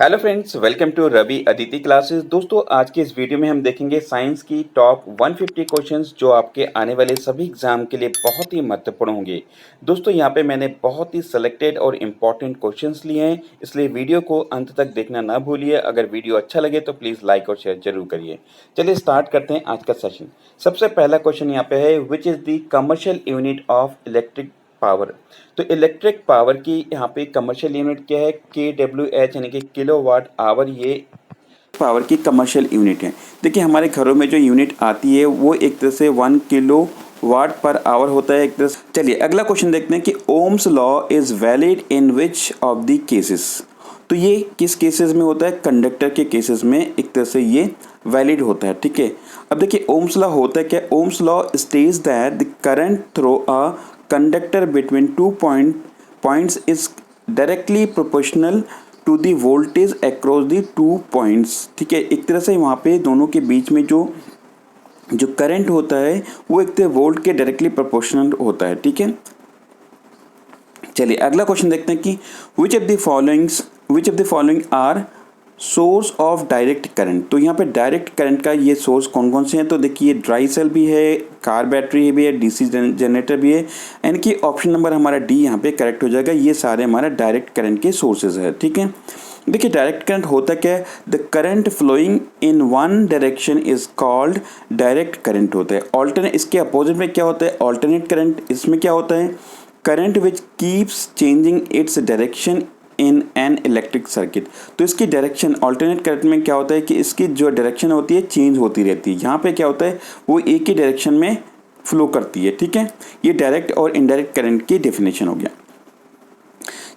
Hello friends, welcome to Ravi Aditi classes. दोस्तों, आज के इस वीडियो में हम देखेंगे साइंस की टॉप 150 क्वेश्चंस जो आपके आने वाले सभी एग्जाम के लिए बहुत ही महत्वपूर्ण होंगे। दोस्तों, यहाँ पे मैंने बहुत ही सिलेक्टेड और इम्पॉर्टेंट क्वेश्चंस लिए हैं, इसलिए वीडियो को अंत तक देखना ना भूलिए। अगर वीडियो अच्छा लगे तो प्लीज़ लाइक और शेयर जरूर करिए। चलिए स्टार्ट करते हैं आज का सेशन। सबसे पहला क्वेश्चन यहाँ पे है, which is the commercial unit of electric power. तो इलेक्ट्रिक पावर की यहाँ पे कमर्शियल यूनिट क्या है, KWH यानी कि किलोवाट आवर। ये पावर की कमर्शियल यूनिट है। देखिए, हमारे घरों में जो यूनिट आती है वो एक तरह से 1 किलोवाट पर आवर होता है एक तरह से। चलिए अगला क्वेश्चन देखते हैं कि Ohm's law is valid in which of the cases. तो ये किस केसेस में होता है, कंडक्टर के केसेस में एक तरह से ये वैलिड होता है। ठीक है, अब देखिए ओम्स लॉ होता है क्या। Ohm's law stage that the current through a conductor between two points is directly proportional to the voltage across the two points। ठीक है, एक तरह से वहाँ पे दोनों के बीच में जो करंट होता है वो एक तरह वोल्ट के डायरेक्टली प्रोपोर्शनल होता है। ठीक है, चलिए अगला क्वेश्चन देखते हैं कि which of the following are source of direct current. तो यहाँ पे डायरेक्ट करंट का ये सोर्स कौन कौन से हैं। तो देखिए ड्राई सेल भी है, कार बैटरी भी है, डीसी जनरेटर भी है, यानी कि ऑप्शन नंबर हमारा डी यहाँ पे करेक्ट हो जाएगा। ये सारे हमारा डायरेक्ट करंट के सोर्सेज है। ठीक है, देखिए डायरेक्ट करंट होता क्या है, the current flowing in one direction is called direct current होता है। ऑल्टरनेट, इसके अपोजिट में क्या होता है, ऑल्टरनेट करंट। इसमें क्या होता है, current which keeps changing its direction in an electric circuit. तो इसकी डायरेक्शन ऑल्टरनेट करंट में क्या होता है कि इसकी जो डायरेक्शन होती है चेंज होती रहती है। यहाँ पे क्या होता है, वो एक ही डायरेक्शन में फ्लो करती है। ठीक है, ये डायरेक्ट और इनडायरेक्ट करंट की डेफिनेशन हो गया।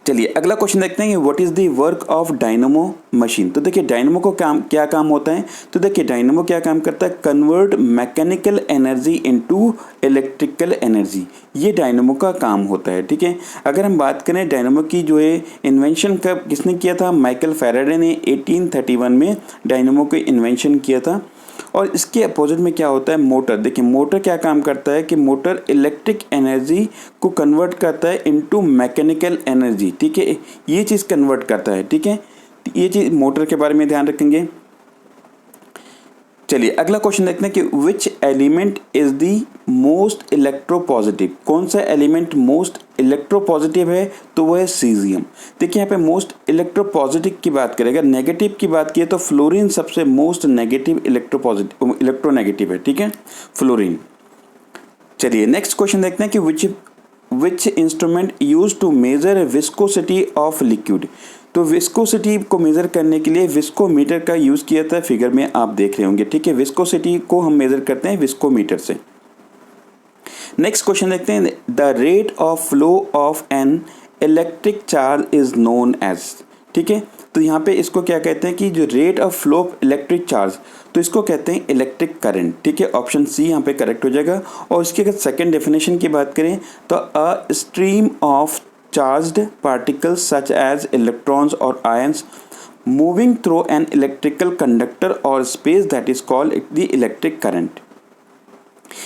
चलिए अगला क्वेश्चन देखते हैं, what is the work of dynamo machine. तो देखिए डायनेमो को क्या काम होता है। तो देखिए डायनेमो क्या काम करता है, convert mechanical energy into electrical energy. ये डायनेमो का काम होता है। ठीक है, अगर हम बात करें डायनेमो की जो है इन्वेंशन कब किसने किया था, माइकल फैराडे ने 1831 में डायनेमो को इन्वेंशन किया था। और इसके अपोजिट में क्या होता है, मोटर। देखिए मोटर क्या काम करता है कि मोटर इलेक्ट्रिक एनर्जी को कन्वर्ट करता है इनटू मैकेनिकल एनर्जी। ठीक है, ये चीज़ कन्वर्ट करता है। ठीक है, ये चीज़ मोटर के बारे में ध्यान रखेंगे। चलिए अगला क्वेश्चन देखते हैं कि which element is the most electropositive. कौन सा एलिमेंट मोस्ट इलेक्ट्रोपॉजिटिव है, तो वो है सीजियम। देखिए यहाँ पे मोस्ट इलेक्ट्रोपॉजिटिव की बात करें, अगर नेगेटिव की बात की तो फ्लोरीन सबसे मोस्ट नेगेटिव इलेक्ट्रोनेगेटिव है। ठीक है, फ्लोरीन। चलिए नेक्स्ट क्वेश्चन देखते हैं कि which instrument use to measure viscosity of liquid. तो विस्कोसिटी को मेज़र करने के लिए विस्कोमीटर का यूज़ किया था, फिगर में आप देख रहे होंगे। ठीक है, विस्कोसिटी को हम मेज़र करते हैं विस्कोमीटर से। नेक्स्ट क्वेश्चन देखते हैं, the rate of flow of an electric charge is known as. ठीक है, तो यहाँ पे इसको क्या कहते हैं कि जो rate of flow of electric charge, तो इसको कहते हैं इलेक्ट्रिक करंट। ठीक है, ऑप्शन सी यहाँ पे करेक्ट हो जाएगा। और इसकी अगर सेकेंड डेफिनेशन की बात करें तो a stream of charged particles such as electrons or ions moving through an electrical conductor or space that is called the electric current।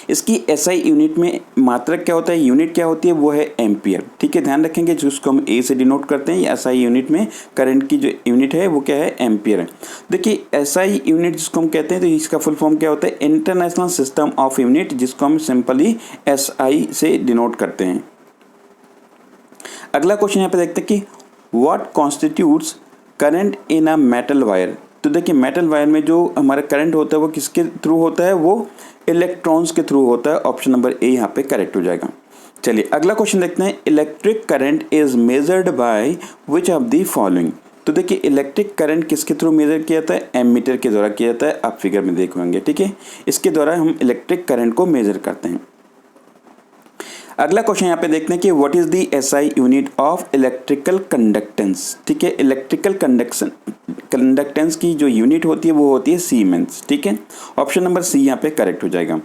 इसकी SI यूनिट में मात्रक क्या होता है, यूनिट क्या होती है, वो है एम्पियर। ठीक है, ध्यान रखेंगे जिसको हम A से डिनोट करते हैं। SI यूनिट में करंट की जो यूनिट है वो क्या है, एम्पियर है। देखिए SI यूनिट जिसको हम कहते हैं तो इसका फुल फॉर्म क्या होता है, इंटरनेशनल सिस्टम ऑफ यूनिट, जिसको हम सिंपली SI से डिनोट करते हैं। अगला क्वेश्चन यहाँ पे देखते हैं कि what constitutes current in a metal wire. तो देखिए मेटल वायर में जो हमारा करंट होता है वो किसके थ्रू होता है, वो इलेक्ट्रॉन्स के थ्रू होता है। ऑप्शन नंबर ए यहाँ पे करेक्ट हो जाएगा। चलिए अगला क्वेश्चन देखते हैं, electric current is measured by which of the following. तो देखिए इलेक्ट्रिक करंट किसके थ्रू मेजर किया जाता है, एमीटर के द्वारा किया जाता है। आप फिगर में देख होंगे। ठीक है, इसके द्वारा हम इलेक्ट्रिक करंट को मेजर करते हैं। अगला क्वेश्चन यहाँ पे देखते हैं कि what is the SI unit of electrical conductance. ठीक है, इलेक्ट्रिकल कंडक्टेंस की जो यूनिट होती है वो होती है सीमेंस। ठीक है, ऑप्शन नंबर सी यहाँ पे करेक्ट हो जाएगा।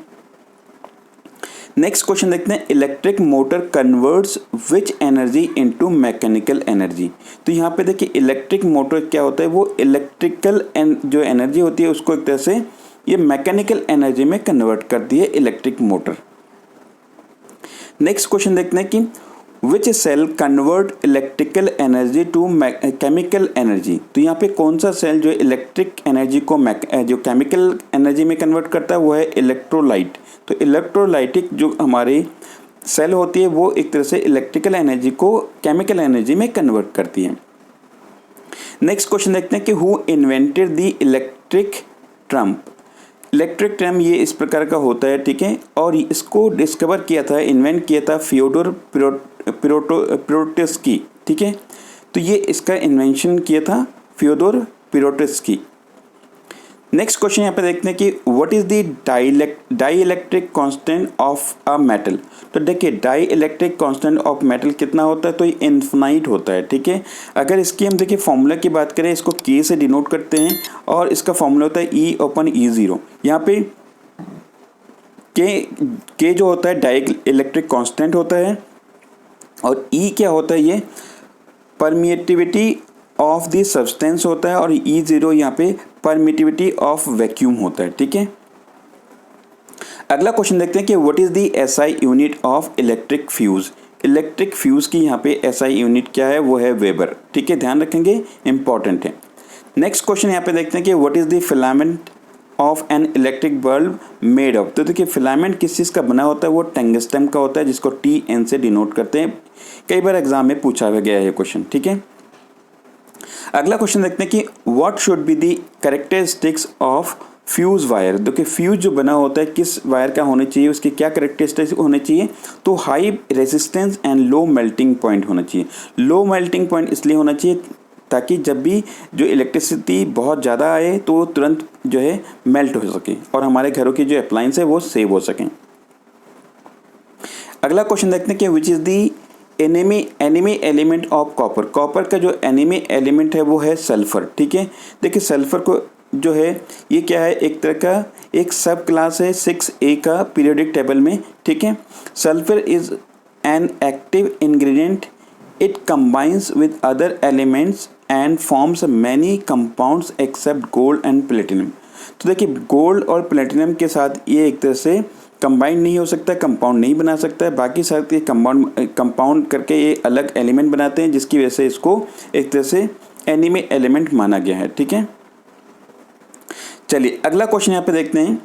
नेक्स्ट क्वेश्चन देखते हैं, electric motor converts which energy into mechanical energy. तो यहाँ पे देखिए इलेक्ट्रिक मोटर क्या होता है, वो इलेक्ट्रिकल जो एनर्जी होती है उसको एक तरह से ये मैकेनिकल एनर्जी में कन्वर्ट करती है इलेक्ट्रिक मोटर। नेक्स्ट क्वेश्चन देखते हैं कि which cell convert electrical energy to chemical energy. तो यहाँ पे कौन सा सेल जो इलेक्ट्रिक एनर्जी को जो केमिकल एनर्जी में कन्वर्ट करता है वो है इलेक्ट्रोलाइट। तो इलेक्ट्रोलाइटिक जो हमारे सेल होती है वो एक तरह से इलेक्ट्रिकल एनर्जी को केमिकल एनर्जी में कन्वर्ट करती है। नेक्स्ट क्वेश्चन देखते हैं कि who invented the electric tram. Electric tram ये इस प्रकार का होता है, ठीक है, और इसको डिस्कवर किया था, इन्वेंट किया था फियोडोर पिरोटस्की, ठीक है। तो ये इसका इन्वेंशन किया था फियोडोर पिरोटस्की। नेक्स्ट क्वेश्चन यहाँ पे देखते हैं कि what is the dielectric constant of a metal. तो देखिए dielectric constant of metal कितना होता है, तो ये इन्फिनाइट होता है, ठीक है। अगर इसकी हम देखिए फॉर्मूला की बात करें, इसको के से डिनोट करते हैं और इसका फॉर्मूला होता है E/E0। यहाँ पे के जो होता है डाई इलेक्ट्रिक कांस्टेंट होता है और E क्या होता है, ये परमिएटिविटी ऑफ द सब्सटेंस होता है और E0 यहाँ पे परमिटिविटी ऑफ वैक्यूम होता है, ठीक है। अगला क्वेश्चन देखते हैं कि what is the SI unit of electric fuse. Electric fuse की यहाँ पे एसआई यूनिट क्या है, वो है वेबर, ठीक है, ध्यान रखेंगे, इंपॉर्टेंट है। नेक्स्ट क्वेश्चन यहाँ पे देखते हैं कि what is the filament of an electric bulb made of. तो देखिए फिलामेंट किस चीज़ का बना होता है, वो टंगस्टन का होता है, जिसको TN से डिनोट करते हैं। कई बार एग्जाम में पूछा गया है ये क्वेश्चन, ठीक है। अगला क्वेश्चन देखते हैं कि what should be the characteristics of fuse wire. देखिए फ्यूज जो बना होता है किस वायर का होना चाहिए, उसकी क्या कैरेक्टरिस्टिक्स होने चाहिए, तो high resistance and low melting point होना चाहिए। लो मेल्टिंग पॉइंट इसलिए होना चाहिए ताकि जब भी जो इलेक्ट्रिसिटी बहुत ज़्यादा आए तो तुरंत जो है मेल्ट हो सके और हमारे घरों की जो अप्लायंस है वो सेव हो सकें। अगला क्वेश्चन देखते हैं कि which is the enemy element of copper. Copper का जो एनिमी एलिमेंट है वो है सल्फर, ठीक है। देखिए सल्फर को जो है ये क्या है, एक तरह का एक सब क्लास है 6A का पीरियोडिक टेबल में, ठीक है। Sulphur is an active ingredient, it combines with other elements and forms many compounds except gold and platinum. तो देखिए गोल्ड और प्लेटिनम के साथ ये एक तरह से कंबाइन नहीं हो सकता, कंपाउंड नहीं बना सकता है, बाकी साथ ये कंपाउंड करके ये अलग एलिमेंट बनाते हैं, जिसकी वजह से इसको एक तरह से एनिमी एलिमेंट माना गया है, ठीक है। चलिए अगला क्वेश्चन यहाँ पे देखते हैं,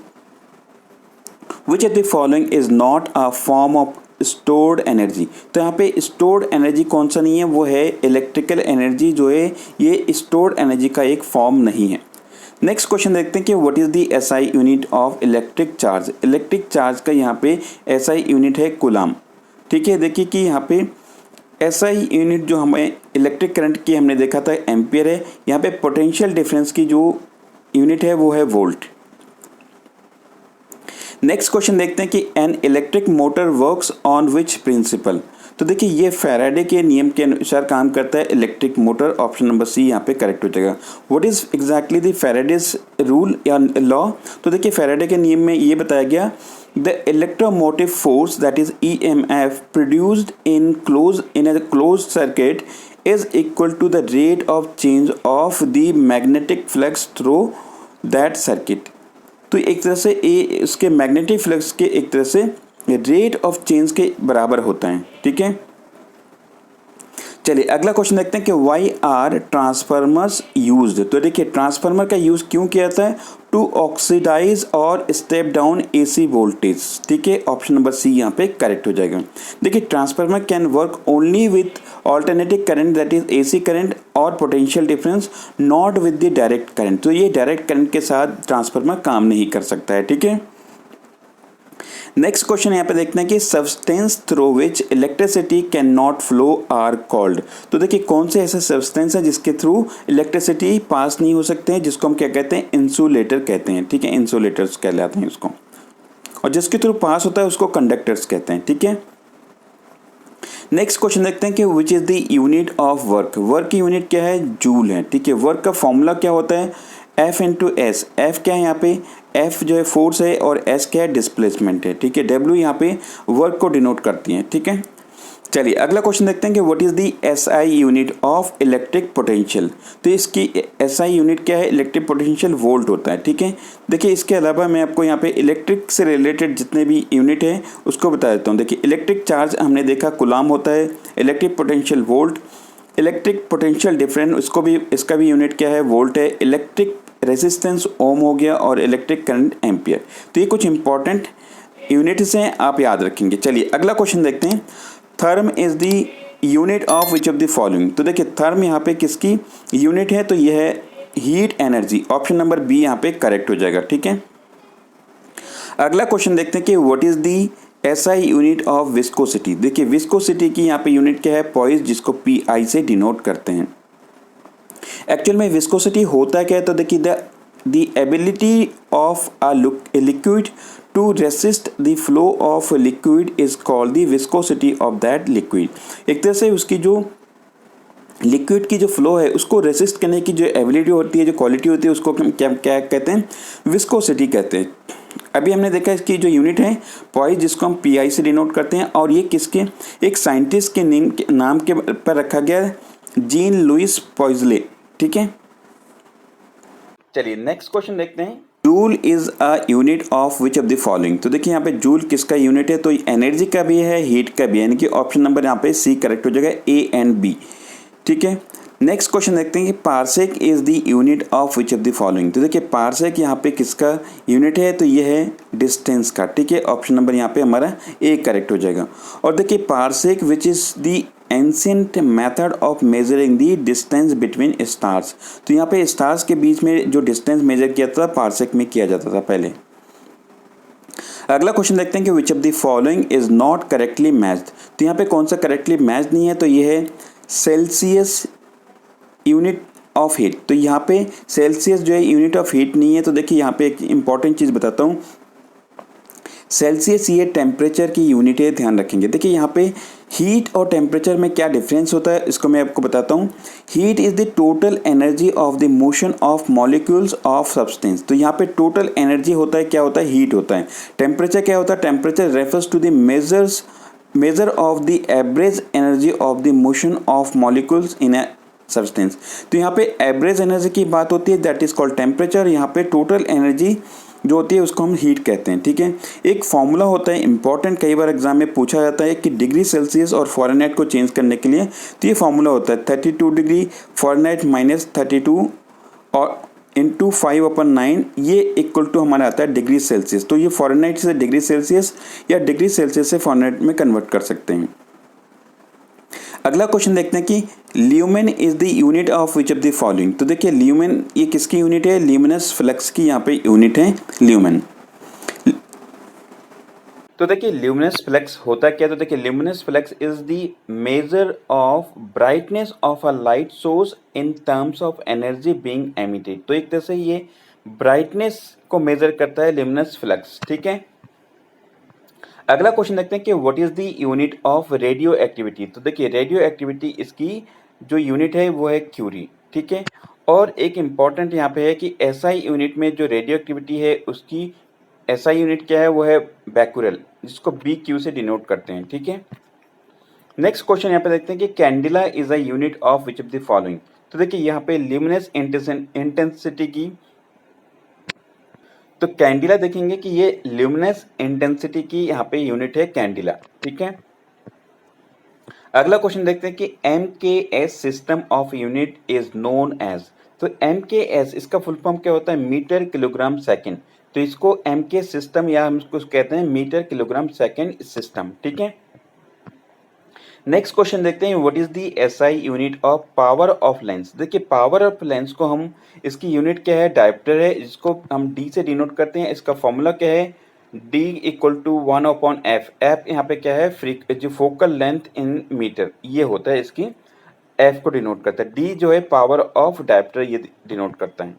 विच of the following is not a form of stored energy. तो यहाँ पे स्टोर्ड एनर्जी कौन सा नहीं है, वो है इलेक्ट्रिकल एनर्जी जो है ये स्टोर्ड एनर्जी का एक फॉर्म नहीं है। नेक्स्ट क्वेश्चन देखते हैं कि what is the SI unit of electric charge. Electric charge का यहाँ पे एसआई यूनिट है कूलाम, ठीक है। देखिए कि यहाँ पे एसआई यूनिट जो हमें इलेक्ट्रिक करंट की हमने देखा था एम्पियर है, यहाँ पे पोटेंशियल डिफरेंस की जो यूनिट है वो है वोल्ट। नेक्स्ट क्वेश्चन देखते हैं कि an electric motor works on which principle. तो देखिए ये फैराडे के नियम के अनुसार काम करता है electric motor, option number C यहाँ पे करेक्ट हो जाएगा। What is exactly the Faraday's rule या लॉ। तो देखिए फैराडे के नियम में ये बताया गया, the electromotive force that is EMF produced in a closed circuit is equal to the rate of change of the magnetic flux through that circuit। तो एक तरह से ये इसके मैग्नेटिक फ्लक्स के एक तरह से रेट ऑफ चेंज के बराबर होता है, ठीक है। चलिए अगला क्वेश्चन देखते हैं कि वाई आर ट्रांसफार्मर्स यूज्ड। तो देखिए ट्रांसफार्मर का यूज क्यों किया जाता है, टू ऑक्सीडाइज और स्टेप डाउन AC वोल्टेज, ठीक है, ऑप्शन नंबर सी यहाँ पे करेक्ट हो जाएगा। देखिए transformer can work only with alternative current that is AC current और potential difference, not with the direct current. तो ये डायरेक्ट करंट के साथ ट्रांसफार्मर काम नहीं कर सकता है, ठीक है। नेक्स्ट क्वेश्चन यहाँ पे देखते हैं कि substance through which electricity can not flow are called. तो देखिए कौन से ऐसे सब्सटेंस है जिसके थ्रू इलेक्ट्रिसिटी पास नहीं हो सकते हैं, जिसको हम क्या कहते हैं, इंसुलेटर कहते हैं, ठीक है, इंसुलेटर्स कहलाते हैं उसको, और जिसके थ्रू पास होता है उसको कंडक्टर्स कहते हैं, ठीक है। नेक्स्ट क्वेश्चन देखते हैं कि which is the unit of work. Work की यूनिट क्या है, जूल है, ठीक है। वर्क का फॉर्मूला क्या होता है, F इंटू एस। एफ क्या है यहाँ पे, F जो है फोर्स है और S क्या है, डिस्प्लेसमेंट है, ठीक है। W यहाँ पे वर्क को डिनोट करती है, ठीक है। चलिए अगला क्वेश्चन देखते हैं कि what is the SI unit of electric potential. तो इसकी एसआई यूनिट क्या है, इलेक्ट्रिक पोटेंशियल वोल्ट होता है, ठीक है। देखिए इसके अलावा मैं आपको यहाँ पे इलेक्ट्रिक से रिलेटेड जितने भी यूनिट है उसको बता देता हूँ। देखिए इलेक्ट्रिक चार्ज हमने देखा कूलाम होता है, electric potential volt, electric potential difference उसको भी, इसका भी यूनिट क्या है, वोल्ट है, इलेक्ट्रिक रेजिस्टेंस ओम हो गया और इलेक्ट्रिक करंट एम्पियर। तो ये कुछ इंपॉर्टेंट यूनिट्स हैं, आप याद रखेंगे। चलिए अगला क्वेश्चन देखते हैं, therm is the unit of which of the following. तो देखिए थर्म यहाँ पे किसकी यूनिट है, तो ये है heat energy, option number B यहाँ पे करेक्ट हो जाएगा, ठीक है। अगला क्वेश्चन देखते हैं कि what is the SI unit of viscosity. देखिए विस्कोसिटी की यहाँ पे यूनिट क्या है, पॉइस, जिसको पीआई से डिनोट करते हैं। एक्चुअल में विस्कोसिटी होता क्या है, तो देखिए the ability of a liquid to resist the flow of liquid is called the viscosity of that liquid. एक तरह से उसकी जो लिक्विड की जो फ्लो है उसको रेसिस्ट करने की जो एबिलिटी होती है, जो क्वालिटी होती है, उसको हम क्या क्या कहते हैं, विस्कोसिटी कहते हैं। अभी हमने देखा इसकी जो यूनिट है पॉइस, जिसको हम पीआई से डिनोट करते हैं, और ये किसके, एक साइंटिस्ट के नाम के पर रखा गया है, जीन लुइस पॉइजले, ठीक है। चलिए नेक्स्ट क्वेश्चन देखते हैं, joule is a unit of which of the following. तो देखिए यहाँ पे जूल किसका यूनिट है, तो एनर्जी का भी है, हीट का भी है, यानी कि ऑप्शन नंबर यहाँ पे सी करेक्ट हो जाएगा, ए एंड बी, ठीक है। नेक्स्ट क्वेश्चन देखते हैं कि parsec is the unit of which of the following. तो देखिए पार्सेक यहाँ पे किसका यूनिट है, तो ये है डिस्टेंस का, ठीक है। ऑप्शन नंबर यहाँ पे हमारा ए करेक्ट हो जाएगा। और देखिए parsec which is the ancient method of measuring the distance between stars. तो यहाँ पे स्टार्स के बीच में जो डिस्टेंस मेजर किया था पार्सेक में किया जाता था पहले। अगला क्वेश्चन देखते हैं कि which of the following is not correctly matched. तो यहाँ पे कौन सा करेक्टली मैच नहीं है, तो ये है सेल्सियस यूनिट ऑफ हीट। तो यहाँ पे सेल्सियस जो है यूनिट ऑफ हीट नहीं है। तो देखिए यहाँ पे एक इंपॉर्टेंट चीज़ बताता हूँ, सेल्सियस ये टेम्परेचर की यूनिट है, ध्यान रखेंगे। देखिए यहाँ पे हीट और टेम्परेचर में क्या डिफरेंस होता है इसको मैं आपको बताता हूँ। Heat is the total energy of the motion of molecules of substance. तो यहाँ पे टोटल एनर्जी होता है, क्या होता है, हीट होता है। टेम्परेचर क्या होता है, temperature refers to the measure of the average energy of the motion of molecules in a substance. तो यहाँ पे एवरेज एनर्जी की बात होती है, दैट इज कॉल्ड टेम्परेचर। यहाँ पे टोटल एनर्जी जो होती है उसको हम हीट कहते हैं, ठीक है। एक फॉर्मूला होता है इंपॉर्टेंट, कई बार एग्जाम में पूछा जाता है कि डिग्री सेल्सियस और फ़ारेनहाइट को चेंज करने के लिए, तो ये फॉर्मूला होता है 32 डिग्री फ़ारेनहाइट माइनस 32 और इंटू 5/9, ये इक्वल टू हमारा आता है डिग्री सेल्सियस। तो ये फ़ारेनहाइट से डिग्री सेल्सियस या डिग्री सेल्सियस से फ़ारेनहाइट में कन्वर्ट कर सकते हैं। अगला क्वेश्चन देखते हैं कि lumen is the unit of which of the following. तो देखिए ल्यूमेन ये किसकी यूनिट है, ल्यूमिनस फ्लक्स की यहाँ पे यूनिट है ल्यूमेन। तो देखिए ल्यूमिनस फ्लक्स होता क्या, तो देखिए luminous flux is the measure of brightness of a light source in terms of energy being emitted. तो एक तरह से ये ब्राइटनेस को मेजर करता है ल्यूमिनस फ्लक्स, ठीक है। अगला क्वेश्चन देखते हैं कि what is the unit of radio activity. तो देखिए रेडियो एक्टिविटी इसकी जो यूनिट है वो है क्यूरी, ठीक है। और एक इम्पॉर्टेंट यहाँ पे है कि एसआई यूनिट में जो रेडियो एक्टिविटी है उसकी एसआई यूनिट क्या है, वो है बैक्यूरेल, जिसको बी क्यू से डिनोट करते हैं, ठीक है। नेक्स्ट क्वेश्चन यहाँ पे देखते हैं कि candela is a unit of which of the following. तो देखिए यहाँ पे ल्यूमिनस इंटेंसिटी की, तो कैंडिला देखेंगे कि ये ल्यूमिनस इंटेंसिटी की यहाँ पे यूनिट है कैंडिला, ठीक है। अगला क्वेश्चन देखते हैं कि MKS system of unit is known as. तो MKS इसका फुल फॉर्म क्या होता है, मीटर किलोग्राम सेकंड। तो इसको MK सिस्टम या हम इसको कहते हैं मीटर किलोग्राम सेकंड सिस्टम, ठीक है। नेक्स्ट क्वेश्चन देखते हैं what is the SI unit of power of lens. देखिए पावर ऑफ लेंस को हम, इसकी यूनिट क्या है, डायप्टर है, जिसको हम डी से डिनोट करते हैं। इसका फॉर्मूला क्या है, D equal to 1/f। F यहाँ पे क्या है, जो फोकल लेंथ इन मीटर, ये होता है इसकी, एफ को डिनोट करता है। डी जो है पावर ऑफ डायप्टर, ये डिनोट करता है।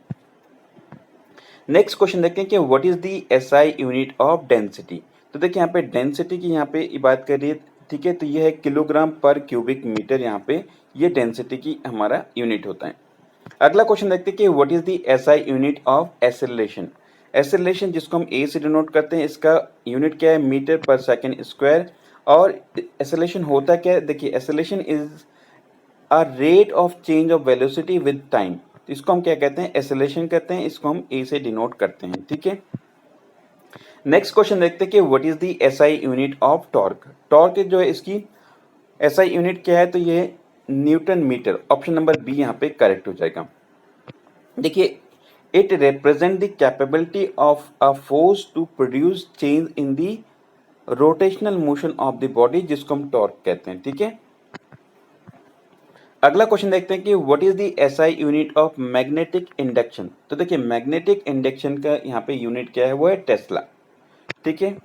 नेक्स्ट क्वेश्चन देखते हैं कि what is the SI unit of density. तो देखिए यहाँ पे डेंसिटी की यहाँ पे बात कर रही है, ठीक है। तो ये है किलोग्राम पर क्यूबिक मीटर, यहाँ पे ये डेंसिटी की हमारा यूनिट होता है। अगला क्वेश्चन देखते हैं कि what is the SI unit of acceleration. Acceleration जिसको हम ए से डिनोट करते हैं, इसका यूनिट क्या है, मीटर पर सेकंड स्क्वायर। और एक्सेलरेशन होता क्या है, देखिए acceleration is a rate of change of velocity with time. तो इसको हम क्या कहते हैं, एक्सेलरेशन कहते हैं, इसको हम ए से डिनोट करते हैं, ठीक है। नेक्स्ट क्वेश्चन देखते हैं कि what is the SI unit of torque. Torque जो है इसकी एसआई यूनिट क्या है, तो ये newton metre, option number B यहाँ पे करेक्ट हो जाएगा। देखिए, it represent the capability of a force to produce change in the rotational motion of the body, जिसको हम टॉर्क कहते हैं, ठीक है। अगला क्वेश्चन देखते हैं कि what is the SI unit of magnetic induction. तो देखिए, मैग्नेटिक इंडक्शन का यहाँ पे यूनिट क्या है, वो है टेस्ला, ठीक है।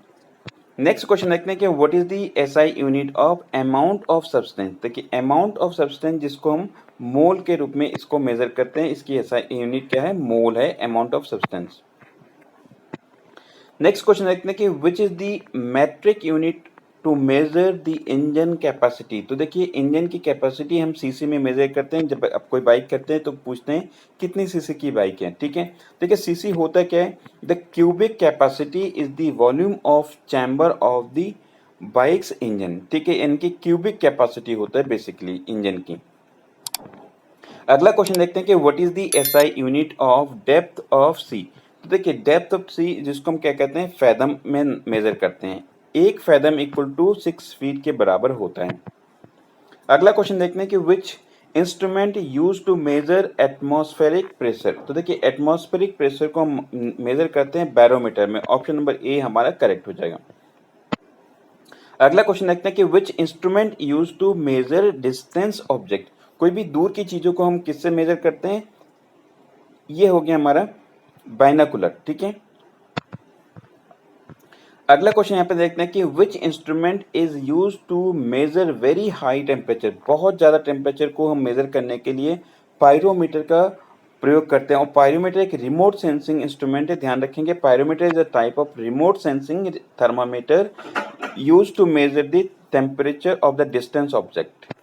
नेक्स्ट क्वेश्चन देखते हैं कि what is the SI unit of amount of substance. देखिए, अमाउंट ऑफ सब्सटेंस जिसको हम मोल के रूप में इसको मेजर करते हैं, इसकी एसआई यूनिट क्या है, मोल है, amount of substance. Next question देखते हैं कि which is the metric unit to measure the engine capacity. तो देखिए, इंजन की कैपेसिटी हम सीसी में मेजर करते हैं। जब आप कोई बाइक करते हैं तो पूछते हैं कितनी सीसी की बाइक है, ठीक है। देखिए, सीसी होता क्या है, the cubic capacity is the volume of chamber of the bikes engine, ठीक है। इनकी क्यूबिक कैपेसिटी होता है बेसिकली इंजन की। अगला क्वेश्चन देखते हैं कि what is the SI unit of depth of sea. तो देखिए, डेप्थ ऑफ सी जिसको हम क्या कहते हैं, फैदम में मेजर करते हैं। एक फैदम इक्वल टू 6 फीट के बराबर होता है। अगला क्वेश्चन देखते हैं कि which instrument use to measure atmospheric pressure. तो देखिए, एटमॉस्फेरिक प्रेशर को हम मेजर करते हैं बैरोमीटर में, ऑप्शन नंबर ए हमारा करेक्ट हो जाएगा। अगला क्वेश्चन देखते हैं कि which instrument use to measure distance object. कोई भी दूर की चीजों को हम किससे मेजर करते हैं, ये हो गया हमारा बाइनोकुलर, ठीक है। अगला क्वेश्चन यहाँ पे देखते हैं कि which instrument is use to measure very high temperature. बहुत ज़्यादा टेम्परेचर को हम मेजर करने के लिए पायरोमीटर का प्रयोग करते हैं। और पायरोमीटर एक रिमोट सेंसिंग इंस्ट्रूमेंट है, ध्यान रखेंगे। Pyrometer is a type of remote sensing thermometer use to measure the temperature of the distance object.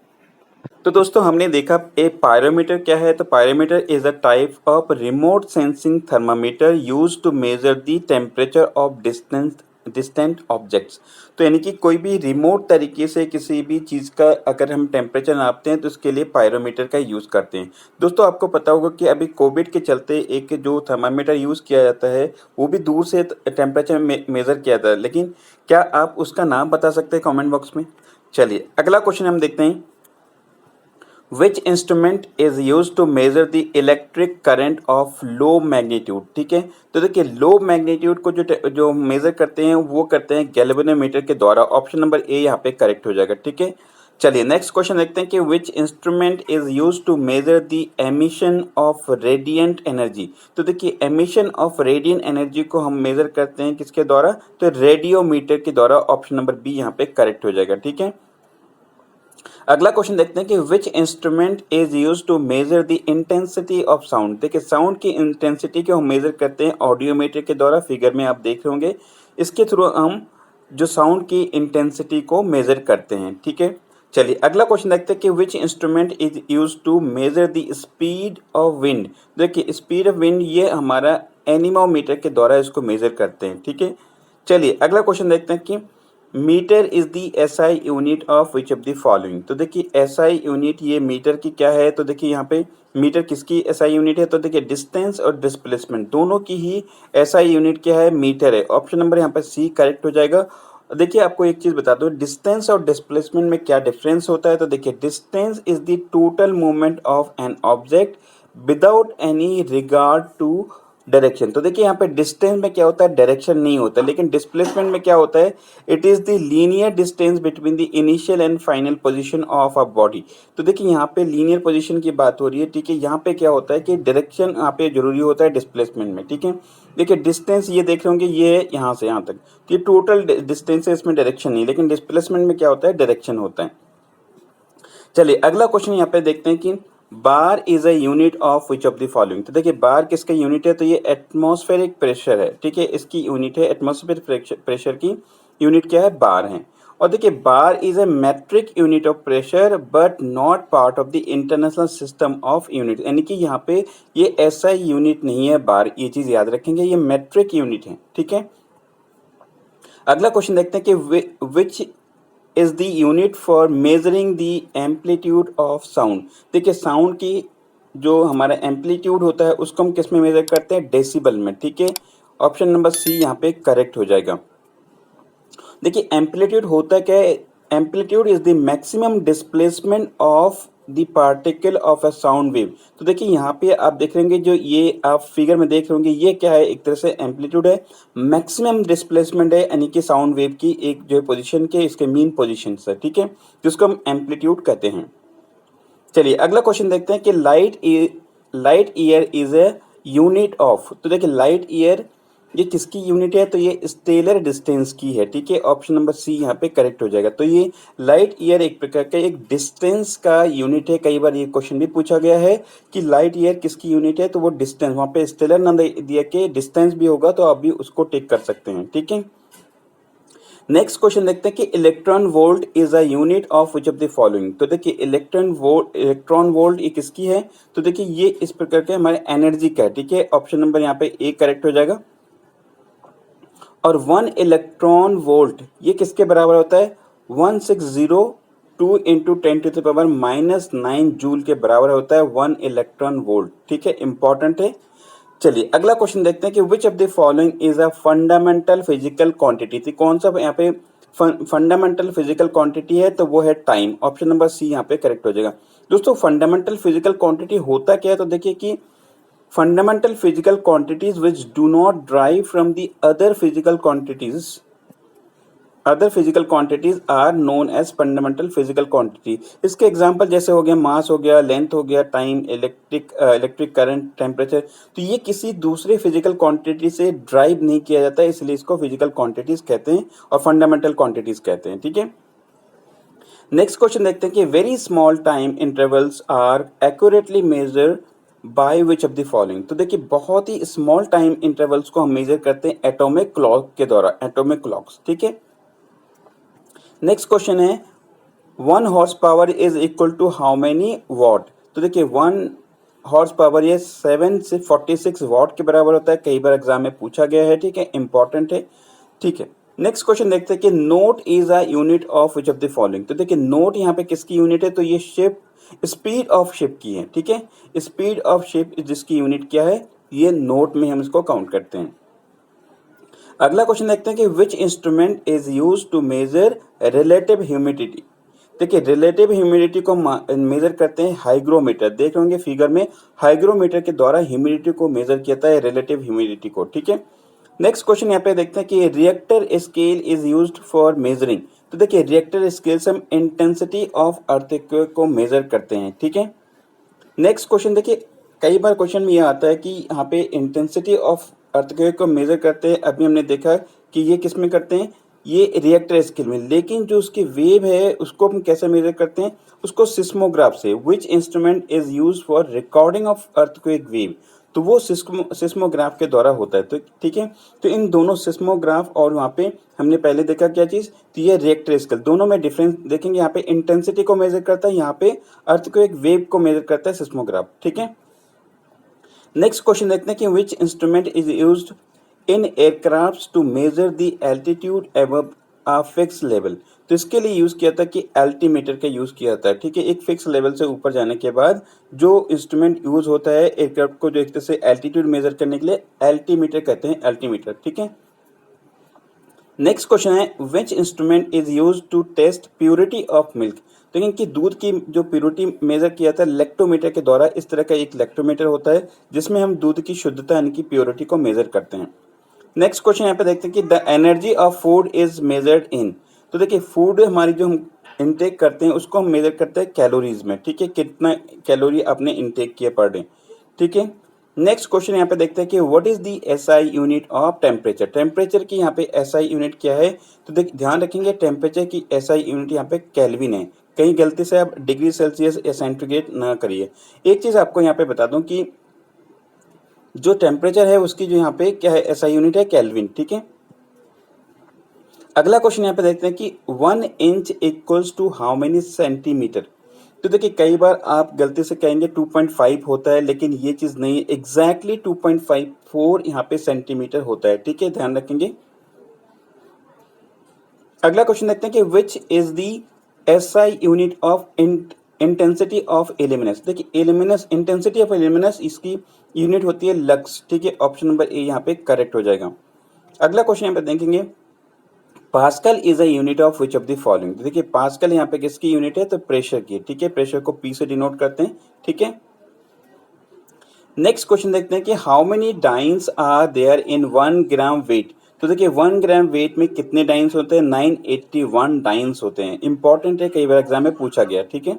तो दोस्तों, हमने देखा ए पायरोमीटर क्या है। तो pyrometer is a type of remote sensing thermometer use to measure the temperature of distant objects. तो यानी कि कोई भी रिमोट तरीके से किसी भी चीज़ का अगर हम टेम्परेचर नापते हैं तो उसके लिए पायरोमीटर का यूज़ करते हैं। दोस्तों, आपको पता होगा कि अभी कोविड के चलते एक जो थर्मामीटर यूज़ किया जाता है वो भी दूर से टेम्परेचर मेज़र किया जाता है, लेकिन क्या आप उसका नाम बता सकते हैं कमेंट बॉक्स में। चलिए, अगला क्वेश्चन हम देखते हैं, which instrument is use to measure the electric current of low magnitude. ठीक है, तो देखिए, लो मैग्नीट्यूड को जो मेजर करते हैं वो करते हैं गैल्वेनोमीटर के द्वारा, ऑप्शन नंबर ए यहाँ पे करेक्ट हो जाएगा, ठीक है। चलिए, नेक्स्ट क्वेश्चन देखते हैं कि which instrument is use to measure the emission of radiant energy. तो देखिए, एमिशन ऑफ रेडिएंट एनर्जी को हम मेजर करते हैं किसके द्वारा, तो रेडियोमीटर के द्वारा, ऑप्शन नंबर बी यहाँ पे करेक्ट हो जाएगा, ठीक है। अगला क्वेश्चन देखते हैं कि which instrument is use to measure the intensity of sound. देखिए, साउंड की इंटेंसिटी को हम मेजर करते हैं ऑडियोमीटर के द्वारा, फिगर में आप देख रहे होंगे। इसके थ्रू हम जो साउंड की इंटेंसिटी को मेजर करते हैं, ठीक है। चलिए, अगला क्वेश्चन देखते हैं कि which instrument is use to measure the speed of wind. देखिए, स्पीड ऑफ विंड ये हमारा एनीमोमीटर के द्वारा इसको मेजर करते हैं, ठीक है। चलिए, अगला क्वेश्चन देखते हैं कि metre is the SI unit of which of the following. तो देखिए, एसआई यूनिट ये मीटर की क्या है, तो देखिए यहाँ पे मीटर किसकी एसआई यूनिट है, तो देखिए डिस्टेंस और डिस्प्लेसमेंट दोनों की ही एसआई यूनिट क्या है, मीटर है। ऑप्शन नंबर यहाँ पे सी करेक्ट हो जाएगा। देखिए, आपको एक चीज बता दो, डिस्टेंस और डिस्प्लेसमेंट में क्या डिफरेंस होता है। तो देखिए, distance is the total movement of an object without any regard to direction. तो देखिए, यहाँ पे डिस्टेंस में क्या होता है, डायरेक्शन नहीं होता, लेकिन डिस्प्लेसमेंट में क्या होता है, it is the linear distance between the initial and final position of a body. तो देखिए, यहाँ पे लीनियर पोजीशन की बात हो रही है, ठीक है। यहाँ पे क्या होता है कि डायरेक्शन यहाँ पे जरूरी होता है डिस्प्लेसमेंट में, ठीक है। देखिए, डिस्टेंस ये देख रहे होंगे, ये है यहाँ से यहाँ तक, कि टोटल डिस्टेंस है, इसमें डायरेक्शन नहीं, लेकिन डिस्प्लेसमेंट में क्या होता है, डायरेक्शन होता है। चलिए, अगला क्वेश्चन यहाँ पे देखते हैं कि बार is a unit of which of the following. तो देखिए, बार किसका यूनिट है, तो ये एटमॉस्फेरिक प्रेशर है, ठीक है। इसकी यूनिट है, एटमॉस्फेरिक प्रेशर की यूनिट क्या है, बार है। और देखिए, bar is a metric unit of pressure but not part of the international system of unit. यानी कि यहाँ पे ये ऐसा यूनिट नहीं है बार, ये चीज याद रखेंगे, ये मेट्रिक यूनिट है, ठीक है। अगला क्वेश्चन देखते हैं कि which is the unit for measuring the amplitude of sound. देखिए साउंड की जो हमारा एम्पलीट्यूड होता है उसको हम किस में मेजर करते हैं, डेसिबल में। ठीक है, ऑप्शन नंबर सी यहाँ पे करेक्ट हो जाएगा। देखिए एम्पलीट्यूड होता क्या है, amplitude is the maximum displacement of the particle of a sound wave. तो देखिए यहाँ पे आप देख रहे होंगे, जो ये आप फिगर में देख रहे होंगे, ये क्या है, एक तरह से एम्पलीट्यूड है, मैक्सिमम डिस्प्लेसमेंट है, यानी कि साउंड वेव की एक जो है पोजीशन के इसके मीन पोजीशन से, ठीक है, जिसको हम एम्पलीट्यूड कहते हैं। चलिए अगला क्वेश्चन देखते हैं कि light year is a unit of. तो देखिए लाइट ईयर ये किसकी यूनिट है, तो ये स्टेलर डिस्टेंस की है। ठीक है, ऑप्शन नंबर सी यहाँ पे करेक्ट हो जाएगा। तो ये लाइट ईयर एक प्रकार का एक डिस्टेंस का यूनिट है। कई बार ये क्वेश्चन भी पूछा गया है कि लाइट ईयर किसकी यूनिट है, तो वो डिस्टेंस, वहाँ पे स्टेलर ना दिया के डिस्टेंस भी होगा तो आप भी उसको टिक कर सकते हैं। ठीक है, नेक्स्ट क्वेश्चन देखते हैं कि electron volt is a unit of which of the following. तो देखिए इलेक्ट्रॉन वोल्ट ये किसकी है, तो देखिए ये इस प्रकार के हमारे एनर्जी का है। ठीक है, ऑप्शन नंबर यहाँ पे ए करेक्ट हो जाएगा। और 1 इलेक्ट्रॉन वोल्ट ये किसके बराबर होता है, 1602 इंटू 10⁻⁻9 जूल के बराबर होता है 1 इलेक्ट्रॉन वोल्ट। ठीक है, इंपॉर्टेंट है। चलिए अगला क्वेश्चन देखते हैं कि which of the following is a fundamental physical quantity. थी कौन सा यहाँ पे फंडामेंटल फिजिकल क्वांटिटी है, तो वो है टाइम। ऑप्शन नंबर सी यहाँ पे करेक्ट हो जाएगा। दोस्तों फंडामेंटल फिजिकल क्वांटिटी होता क्या है, तो देखिए कि fundamental physical quantities which do not derive from the other physical quantities are known as fundamental physical quantity। इसके एग्जांपल जैसे हो गया मास हो गया, लेंथ हो गया, टाइम, इलेक्ट्रिक करंट, टेम्परेचर। तो ये किसी दूसरे फिजिकल क्वांटिटी से ड्राइव नहीं किया जाता है, इसलिए इसको फिजिकल क्वांटिटीज कहते हैं और फंडामेंटल क्वांटिटीज कहते हैं। ठीक है, नेक्स्ट क्वेश्चन देखते हैं कि very small time intervals are accurately measure by which of the following. तो देखिए बहुत ही स्मॉल टाइम इंटरवल्स को हम मेजर करते हैं एटॉमिक क्लॉक के द्वारा, एटॉमिक क्लॉक्स। ठीक है, नेक्स्ट क्वेश्चन है 1 horsepower is equal to how many watt. तो देखिए 1 हॉर्स पावर ये 7 से 46 वॉट के बराबर होता है, कई बार एग्जाम में पूछा गया है। ठीक है, इंपॉर्टेंट है। ठीक है, नेक्स्ट क्वेश्चन देखते हैं कि note is a unit of which of the following. तो देखिए नोट यहाँ पे किसकी यूनिट है, तो ये शिप, स्पीड ऑफ शिप की है। ठीक है, स्पीड ऑफ शिप जिसकी यूनिट क्या है, ये नोट में हम इसको काउंट करते हैं। अगला क्वेश्चन देखते हैं कि which instrument is use to measure relative humidity. देखिए रिलेटिव ह्यूमिडिटी को मेजर करते हैं हाइग्रोमीटर। देख रहे होंगे फिगर में, हाइग्रोमीटर के द्वारा ह्यूमिडिटी को मेजर किया जाता है, रिलेटिव ह्यूमिडिटी को। ठीक है, नेक्स्ट क्वेश्चन यहाँ पे देखते हैं कि Richter scale is used for measuring. तो देखिए रिएक्टर स्केल से हम इंटेंसिटी ऑफ अर्थक्वेक को मेजर करते हैं। ठीक है, नेक्स्ट क्वेश्चन देखिए, कई बार क्वेश्चन में यह आता है कि यहाँ पे इंटेंसिटी ऑफ अर्थक्वेक को मेजर करते हैं। अभी हमने देखा कि ये किस में करते हैं, ये रिएक्टर स्केल में, लेकिन जो उसकी वेव है उसको हम कैसे मेजर करते हैं, उसको सिस्मोग्राफ से। विच instrument is use for recording of earthquake wave. तो वो सिस्मोग्राफ के द्वारा होता है। तो ठीक है, तो इन दोनों सिस्मोग्राफ और वहाँ पे हमने पहले देखा क्या चीज़, तो ये रिएक्टर स्केल, दोनों में डिफरेंस देखेंगे। यहाँ पे इंटेंसिटी को मेजर करता है, यहाँ पे अर्थक्वेक वेव को मेजर करता है सिस्मोग्राफ। ठीक है, नेक्स्ट क्वेश्चन देखते हैं कि which instrument is used in aircraft to measure the altitude above a fix level. तो इसके लिए यूज किया था कि एल्टीमीटर का यूज किया जाता है। ठीक है, एक फिक्स लेवल से ऊपर जाने के बाद जो इंस्ट्रूमेंट यूज होता है एयरक्राफ्ट को जो एक तरह से एल्टीट्यूड मेजर करने के लिए, एल्टीमीटर कहते हैं, एल्टीमीटर। ठीक है, नेक्स्ट क्वेश्चन है which instrument is use to test purity of milk. तो इनकी दूध की जो प्योरिटी मेजर किया था लेक्टोमीटर के द्वारा। इस तरह का एक लेक्टोमीटर होता है जिसमें हम दूध की शुद्धता यानी कि प्योरिटी को मेजर करते हैं। नेक्स्ट क्वेश्चन यहाँ पे देखते हैं कि the energy of food is measured इन। तो देखिए फूड हमारी जो हम इनटेक करते हैं उसको हम मेजर करते हैं कैलोरीज में। ठीक है, कितना कैलोरी आपने इनटेक किया पर डे। ठीक है, नेक्स्ट क्वेश्चन यहाँ पे देखते हैं कि what is the SI unit of temperature. Temperature की यहाँ पे एसआई यूनिट क्या है, तो ध्यान रखेंगे टेम्परेचर की एसआई यूनिट यहाँ पे केल्विन है। कहीं गलती से आप डिग्री सेल्सियस या सेंटीग्रेड ना करिए। एक चीज आपको यहाँ पे बता दूं कि जो टेम्परेचर है उसकी जो यहाँ पे क्या है, एसआई यूनिट है केल्विन। ठीक है, अगला क्वेश्चन यहाँ पे देखते हैं कि 1 inch equals to how many centimetre. तो देखिए कई बार आप गलती से कहेंगे 2.5 होता है, लेकिन ये चीज नहीं है, एग्जैक्टली 2.54 यहाँ पे सेंटीमीटर होता है। ठीक है, ध्यान रखेंगे। अगला क्वेश्चन देखते हैं कि which is the SI unit of intensity of luminous. देखिए एल्यूमिनस, इंटेंसिटी ऑफ एल्यूमिनस इसकी यूनिट होती है लक्स। ठीक है, ऑप्शन नंबर ए यहाँ पे करेक्ट हो जाएगा। अगला क्वेश्चन यहाँ पे देखेंगे pascal is a unit of which of the following. देखिए पास्कल यहाँ पे किसकी यूनिट है, तो प्रेशर की। ठीक है, प्रेशर को पी से डिनोट करते हैं। ठीक है, नेक्स्ट क्वेश्चन देखते हैं कि how many dynes are there in 1 gram weight. तो देखिए 1 ग्राम वेट में कितने डाइन्स होते हैं, 981 डाइन्स होते हैं। इंपॉर्टेंट है, कई बार एग्जाम में पूछा गया। ठीक है,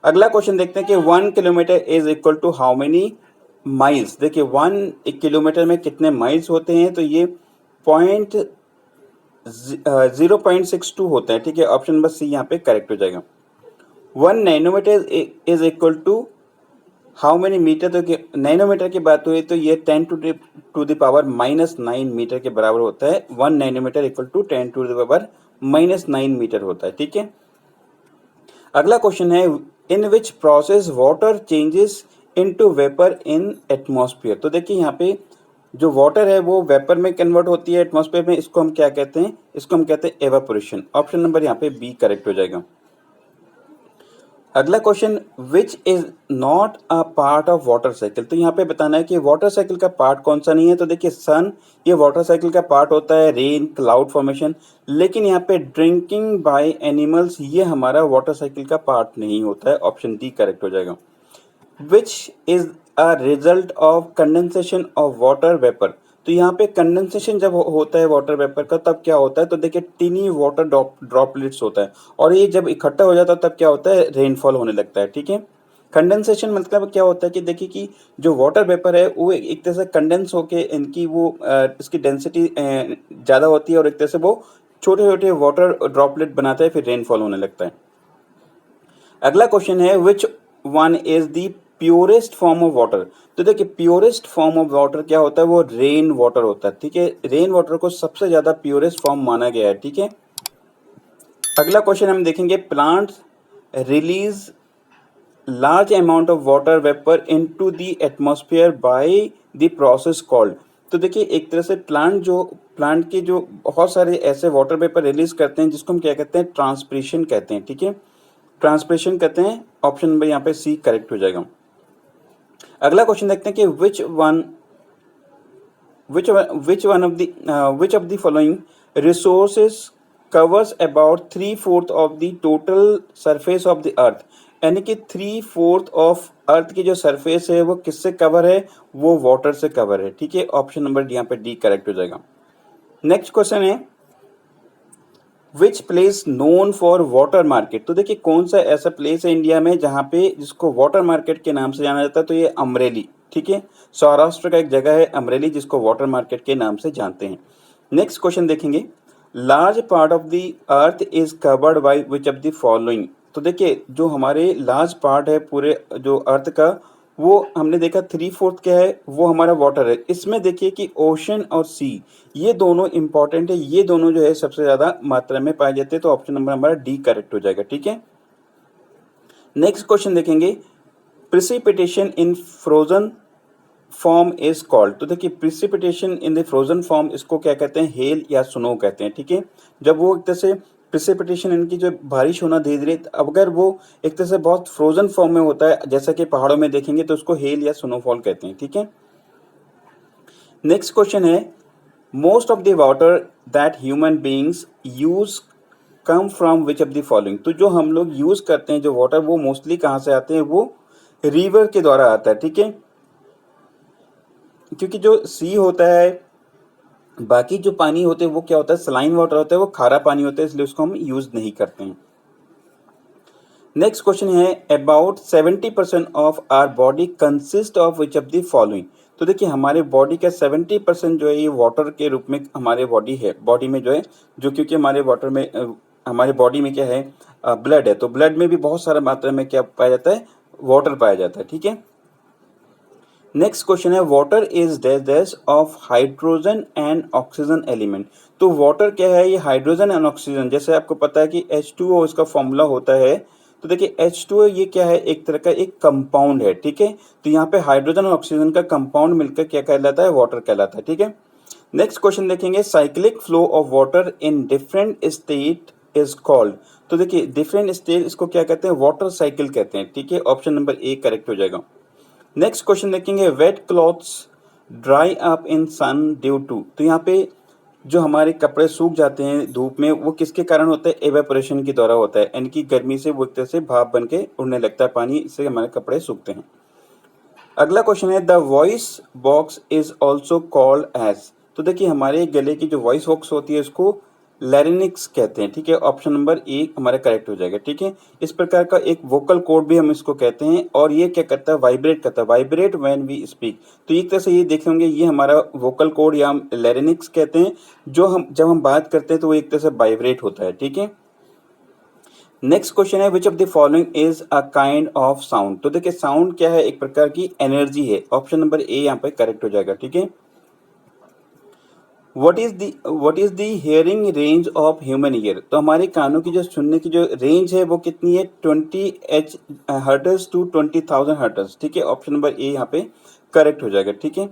अगला क्वेश्चन देखते हैं कि 1 kilometre is equal to how many miles. देखिए 1 किलोमीटर में कितने माइल्स होते हैं, तो ये पॉइंट 0.62 होता है। ठीक है, ऑप्शन नंबर सी यहाँ पे करेक्ट हो जाएगा। 1 nanometre is equal to how many metre. तो नैनोमीटर की बात हुई तो ये 10 टू द पावर -9 मीटर के बराबर होता है। 1 nanometer equal to 10 to the power -9 meter होता है। ठीक है, अगला क्वेश्चन है in which process water changes into vapour in atmosphere. तो देखिए यहाँ पे जो वाटर है वो वेपर में कन्वर्ट होती है एटमॉस्फेयर में, इसको हम क्या कहते हैं, इसको हम कहते हैं एवापोरेशन। ऑप्शन नंबर यहाँ पे बी करेक्ट हो जाएगा। अगला question which is not a part of water cycle. तो यहाँ पे बताना है कि वाटर साइकिल का पार्ट कौन सा नहीं है। तो देखिए सन ये वाटर साइकिल का पार्ट होता है, रेन, क्लाउड फॉर्मेशन, लेकिन यहाँ पे ड्रिंकिंग बाय एनिमल्स ये हमारा वाटर साइकिल का पार्ट नहीं होता है। ऑप्शन डी करेक्ट हो जाएगा। Which is a result of condensation of water vapour. तो यहाँ पे कंडेंसेशन जब होता है वाटर वेपर का तब क्या होता है, तो देखिए टीनी वाटर ड्रॉपलेट्स होता है, और ये जब इकट्ठा हो जाता है तब क्या होता है, रेनफॉल होने लगता है। ठीक है, कंडेंसेशन मतलब क्या होता है कि देखिए कि जो वाटर वेपर है वो एक तरह से कंडेंस होके इनकी वो इसकी डेंसिटी ज़्यादा होती है, और एक तरह से वो छोटे छोटे वाटर ड्रॉपलेट बनाता है, फिर रेनफॉल होने लगता है। अगला क्वेश्चन है which one is the purest form of water. तो देखिए प्योरेस्ट फॉर्म ऑफ वाटर क्या होता है, वो रेन वाटर होता है। ठीक है, रेन वाटर को सबसे ज्यादा प्योरेस्ट फॉर्म माना गया है। ठीक है, अगला क्वेश्चन हम देखेंगे plants release large amount of water vapour into the atmosphere by the process called. तो देखिए एक तरह से प्लांट के जो बहुत सारे ऐसे वाटर वेपर रिलीज करते हैं जिसको हम क्या कहते हैं, ट्रांसपिरेशन कहते हैं। ठीक है, ट्रांसपिरेशन कहते हैं। ऑप्शन नंबर यहाँ पे सी करेक्ट हो जाएगा। अगला क्वेश्चन देखते हैं कि which of the following resources covers about 3/4 of the total surface of the earth. यानी कि 3/4 ऑफ अर्थ की जो सरफेस है वो किससे कवर है, वो वाटर से कवर है। ठीक है, ऑप्शन नंबर यहाँ पे डी करेक्ट हो जाएगा। नेक्स्ट क्वेश्चन है which place known for water market. तो देखिए कौन सा ऐसा प्लेस है इंडिया में जहाँ पे जिसको वाटर मार्केट के नाम से जाना जाता है, तो ये अमरेली। ठीक है, सौराष्ट्र का एक जगह है अमरेली जिसको वाटर मार्केट के नाम से जानते हैं। नेक्स्ट क्वेश्चन देखेंगे large part of the earth is covered by which of the following. तो देखिए जो हमारे लार्ज पार्ट है पूरे जो अर्थ का, वो हमने देखा 3/4 क्या है, वो हमारा वाटर है। इसमें देखिए कि ओशन और सी ये दोनों इंपॉर्टेंट है, ये दोनों जो है सबसे ज़्यादा मात्रा में पाए जाते हैं। तो ऑप्शन नंबर हमारा डी करेक्ट हो जाएगा। ठीक है, नेक्स्ट क्वेश्चन देखेंगे precipitation in frozen form is called. तो देखिए precipitation in the frozen form इसको क्या कहते हैं, हेल या स्नो कहते हैं। ठीक है, जब वो एक तरह से प्रिसिपिटेशन इनकी जो बारिश होना धीरे धीरे, अगर वो एक तरह से बहुत फ्रोजन फॉर्म में होता है जैसा कि पहाड़ों में देखेंगे तो उसको हेल या स्नोफॉल कहते हैं। ठीक है, नेक्स्ट क्वेश्चन है most of the water that human beings use come from which of the following. तो जो हम लोग यूज करते हैं जो वाटर वो मोस्टली कहाँ से आते हैं, वो रिवर के द्वारा आता है। ठीक है, क्योंकि जो सी होता है बाकी जो पानी होते हैं वो क्या होता है, सलाइन वाटर होता है, वो खारा पानी होता है, इसलिए उसको हम यूज नहीं करते हैं। नेक्स्ट क्वेश्चन है about 70% of our body consist of which of the following. तो देखिए हमारे बॉडी का 70% जो है ये वाटर के रूप में हमारे बॉडी में जो है, जो क्योंकि हमारे वाटर में हमारे बॉडी में क्या है, ब्लड है, तो ब्लड में भी बहुत सारा मात्रा में क्या पाया जाता है, वाटर पाया जाता है। ठीक है, नेक्स्ट क्वेश्चन है water is days of hydrogen and oxygen element. तो वाटर क्या है, ये हाइड्रोजन एंड ऑक्सीजन, जैसे आपको पता है कि H2O इसका फॉर्मूला होता है। तो देखिए H2O ये क्या है, एक तरह का एक कंपाउंड है। ठीक है, तो यहाँ पे हाइड्रोजन और ऑक्सीजन का कंपाउंड मिलकर क्या कहलाता है, वाटर कहलाता है। ठीक है, नेक्स्ट क्वेश्चन देखेंगे, cyclic flow of water in different state is called. तो देखिए डिफरेंट स्टेट इसको क्या कहते हैं, वाटर साइकिल कहते हैं, ठीक है। ऑप्शन नंबर ए करेक्ट हो जाएगा। नेक्स्ट क्वेश्चन देखेंगे, wet clothes dry up in sun due to. तो यहाँ पे जो हमारे कपड़े सूख जाते हैं धूप में, वो किसके कारण होता है, एवेपोरेशन के द्वारा होता है, यानी कि गर्मी से वो एक तरह से भाप बन के उड़ने लगता है पानी, इससे हमारे कपड़े सूखते हैं। अगला क्वेश्चन है, the voice box is also called as. तो देखिए हमारे गले की जो वॉइस बॉक्स होती है उसको लैरिंक्स कहते हैं, ठीक है। ऑप्शन नंबर ए हमारा करेक्ट हो जाएगा, ठीक है। इस प्रकार का एक वोकल कोड भी हम इसको कहते हैं, और ये क्या करता है, वाइब्रेट करता है, वाइब्रेट व्हेन वी स्पीक। तो एक तरह से ये देख होंगे, ये हमारा वोकल कोड या हम लैरिंक्स कहते हैं, जो हम जब हम बात करते हैं तो वो एक तरह से वाइब्रेट होता है, ठीक है। नेक्स्ट क्वेश्चन है, which of the following is a kind of sound. तो देखिए साउंड क्या है, एक प्रकार की एनर्जी है। ऑप्शन नंबर ए यहाँ पे करेक्ट हो जाएगा, ठीक है। What is the hearing range of human ear. तो हमारे कानों की जो सुनने की जो रेंज है वो कितनी है, 20 हर्ट्ज टू 20,000 हर्ट्ज, ठीक है। ऑप्शन नंबर ए यहाँ पे करेक्ट हो जाएगा, ठीक है।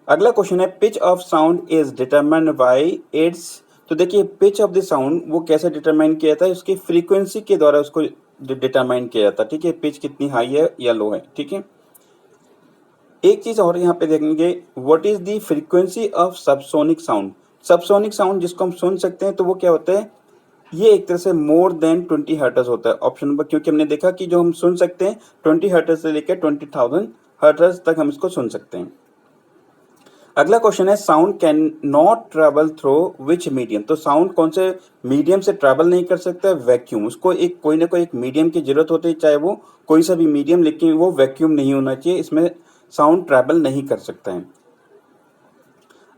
अगला क्वेश्चन है, pitch of sound is determined by it's. तो देखिए पिच ऑफ द साउंड वो कैसे डिटरमाइन किया जाता है, उसकी फ्रीक्वेंसी के द्वारा उसको डिटरमाइन किया जाता है, ठीक है। पिच कितनी हाई है या लो है, ठीक है। एक चीज और यहाँ पे देखेंगे, what is the frequency of subsonic sound. Subsonic sound जिसको हम सुन सकते हैं तो वो क्या होता है, ये एक तरह से मोर देन 20 हर्ट्ज होता है। ऑप्शन नंबर, क्योंकि हमने देखा कि जो हम सुन सकते हैं 20 हर्ट्ज से लेकर 20,000 हर्ट्ज तक हम इसको सुन सकते हैं। अगला क्वेश्चन है, sound can not travel through which medium. तो साउंड कौन से मीडियम से ट्रेवल नहीं कर सकता, वैक्यूम। उसको एक कोई ना कोई एक मीडियम की जरूरत होती है, चाहे वो कोई सा भी मीडियम, लेकिन वो वैक्यूम नहीं होना चाहिए, इसमें साउंड ट्रेवल नहीं कर सकता है।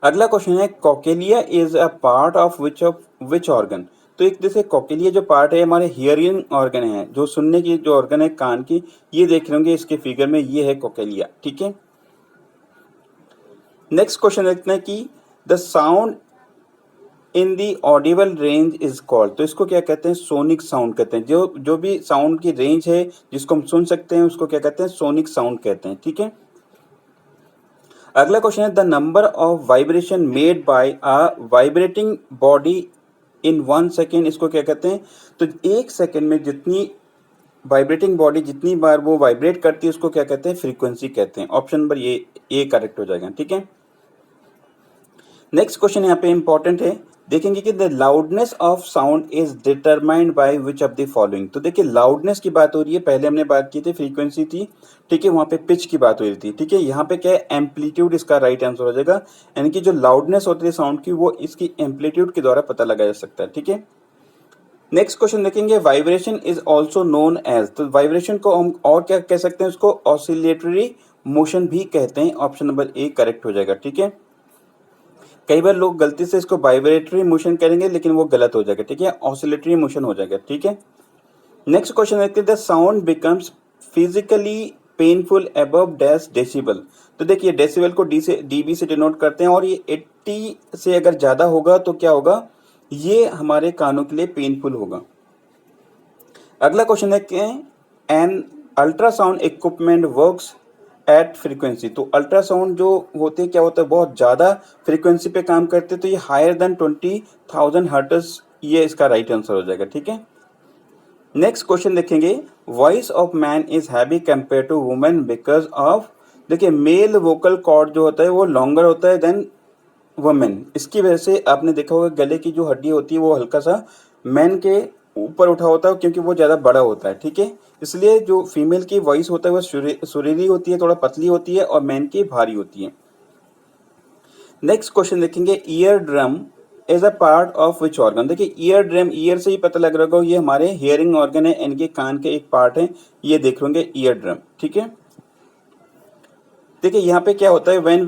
अगला क्वेश्चन है, cochlea is a part of which organ. तो एक जैसे कॉकेलिया जो पार्ट है हमारे हियरिंग ऑर्गन है, जो सुनने की जो ऑर्गन है कान की, ये देख लेंगे इसके फिगर में, ये है कॉकेलिया, ठीक है। नेक्स्ट क्वेश्चन देखते हैं कि the sound in the Audible range is called. तो इसको क्या कहते हैं, सोनिक साउंड कहते हैं। जो जो भी साउंड की रेंज है जिसको हम सुन सकते हैं उसको क्या कहते हैं, सोनिक साउंड कहते हैं, ठीक है। अगला क्वेश्चन है, the number of vibration made by a vibrating body in 1 second. इसको क्या कहते हैं, तो 1 सेकेंड में जितनी वाइब्रेटिंग बॉडी जितनी बार वो वाइब्रेट करती है उसको क्या कहते हैं, फ्रीक्वेंसी कहते हैं। ऑप्शन नंबर ये करेक्ट हो जाएगा, ठीक है। नेक्स्ट क्वेश्चन यहाँ पे इंपॉर्टेंट है, देखेंगे कि the loudness of sound is determined by which of the following. तो देखिए लाउडनेस की बात हो रही है, पहले हमने बात की थी फ्रीक्वेंसी थी, ठीक है, वहाँ पे पिच की बात हो रही थी, ठीक है। यहाँ पे क्या है, एम्पलीट्यूड इसका राइट आंसर हो जाएगा, यानी कि जो लाउडनेस होती है साउंड की वो इसकी एम्पलीट्यूड के द्वारा पता लगाया जा सकता है, ठीक है। नेक्स्ट क्वेश्चन देखेंगे, vibration is also known as. तो वाइब्रेशन को हम और क्या कह सकते हैं, उसको ऑसिलेटरी मोशन भी कहते हैं। ऑप्शन नंबर ए करेक्ट हो जाएगा, ठीक है। कई बार लोग गलती से इसको वाइब्रेटरी मोशन करेंगे लेकिन वो गलत हो जाएगा, ठीक है, ऑसिलेटरी मोशन हो जाएगा, ठीक है। नेक्स्ट क्वेश्चन देखते हैं, the sound becomes physically painful above dash decibel. तो देखिए डेसिबल को डीबी से डिनोट करते हैं, और ये 80 से अगर ज़्यादा होगा तो क्या होगा, ये हमारे कानों के लिए पेनफुल होगा। अगला क्वेश्चन देखते हैं, an ultrasound equipment works at frequency. तो अल्ट्रासाउंड जो होते हैं क्या होता है, बहुत ज़्यादा फ्रीक्वेंसी पे काम करते हैं, तो ये हायर देन 20,000 हर्ट्ज, ये इसका राइट आंसर हो जाएगा, ठीक है। नेक्स्ट क्वेश्चन देखेंगे, voice of man is heavy compare to women because of. देखिए मेल वोकल कॉर्ड जो होता है वो लॉन्गर होता है देन वुमेन, इसकी वजह से आपने देखा होगा गले की जो हड्डी होती है वो हल्का सा मैन के ऊपर उठा होता है, क्योंकि वो ज़्यादा बड़ा होता है, ठीक है। इसलिए जो फीमेल की वॉइस होता है वो सुरीली होती है, थोड़ा पतली होती है, और मैन की भारी होती है। नेक्स्ट क्वेश्चन देखेंगे, ear drum is a part of which organ. देखिए ईयर ड्रम, ईयर से ही पता लग रहा होगा, ये हमारे हियरिंग ऑर्गन है, इनके कान के एक पार्ट है, ये देख लेंगे ईयर ड्रम, ठीक है। देखिए यहाँ पे क्या होता है, when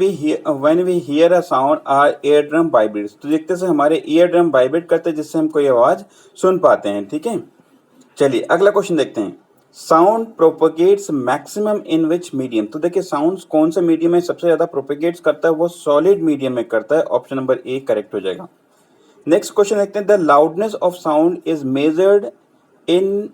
we hear a sound our eardrum vibrates. तो देखते से हमारे ईयर ड्रम वाइब्रेट करते हैं जिससे हम कोई आवाज सुन पाते हैं, ठीक है। चलिए अगला क्वेश्चन देखते हैं, sound propagates maximum in which medium. तो देखिए साउंड कौन सा मीडियम में सबसे ज्यादा प्रोपोगेट्स करता है, वो सॉलिड मीडियम में करता है। ऑप्शन नंबर ए करेक्ट हो जाएगा। नेक्स्ट क्वेश्चन देखते हैं, the loudness of sound is measured in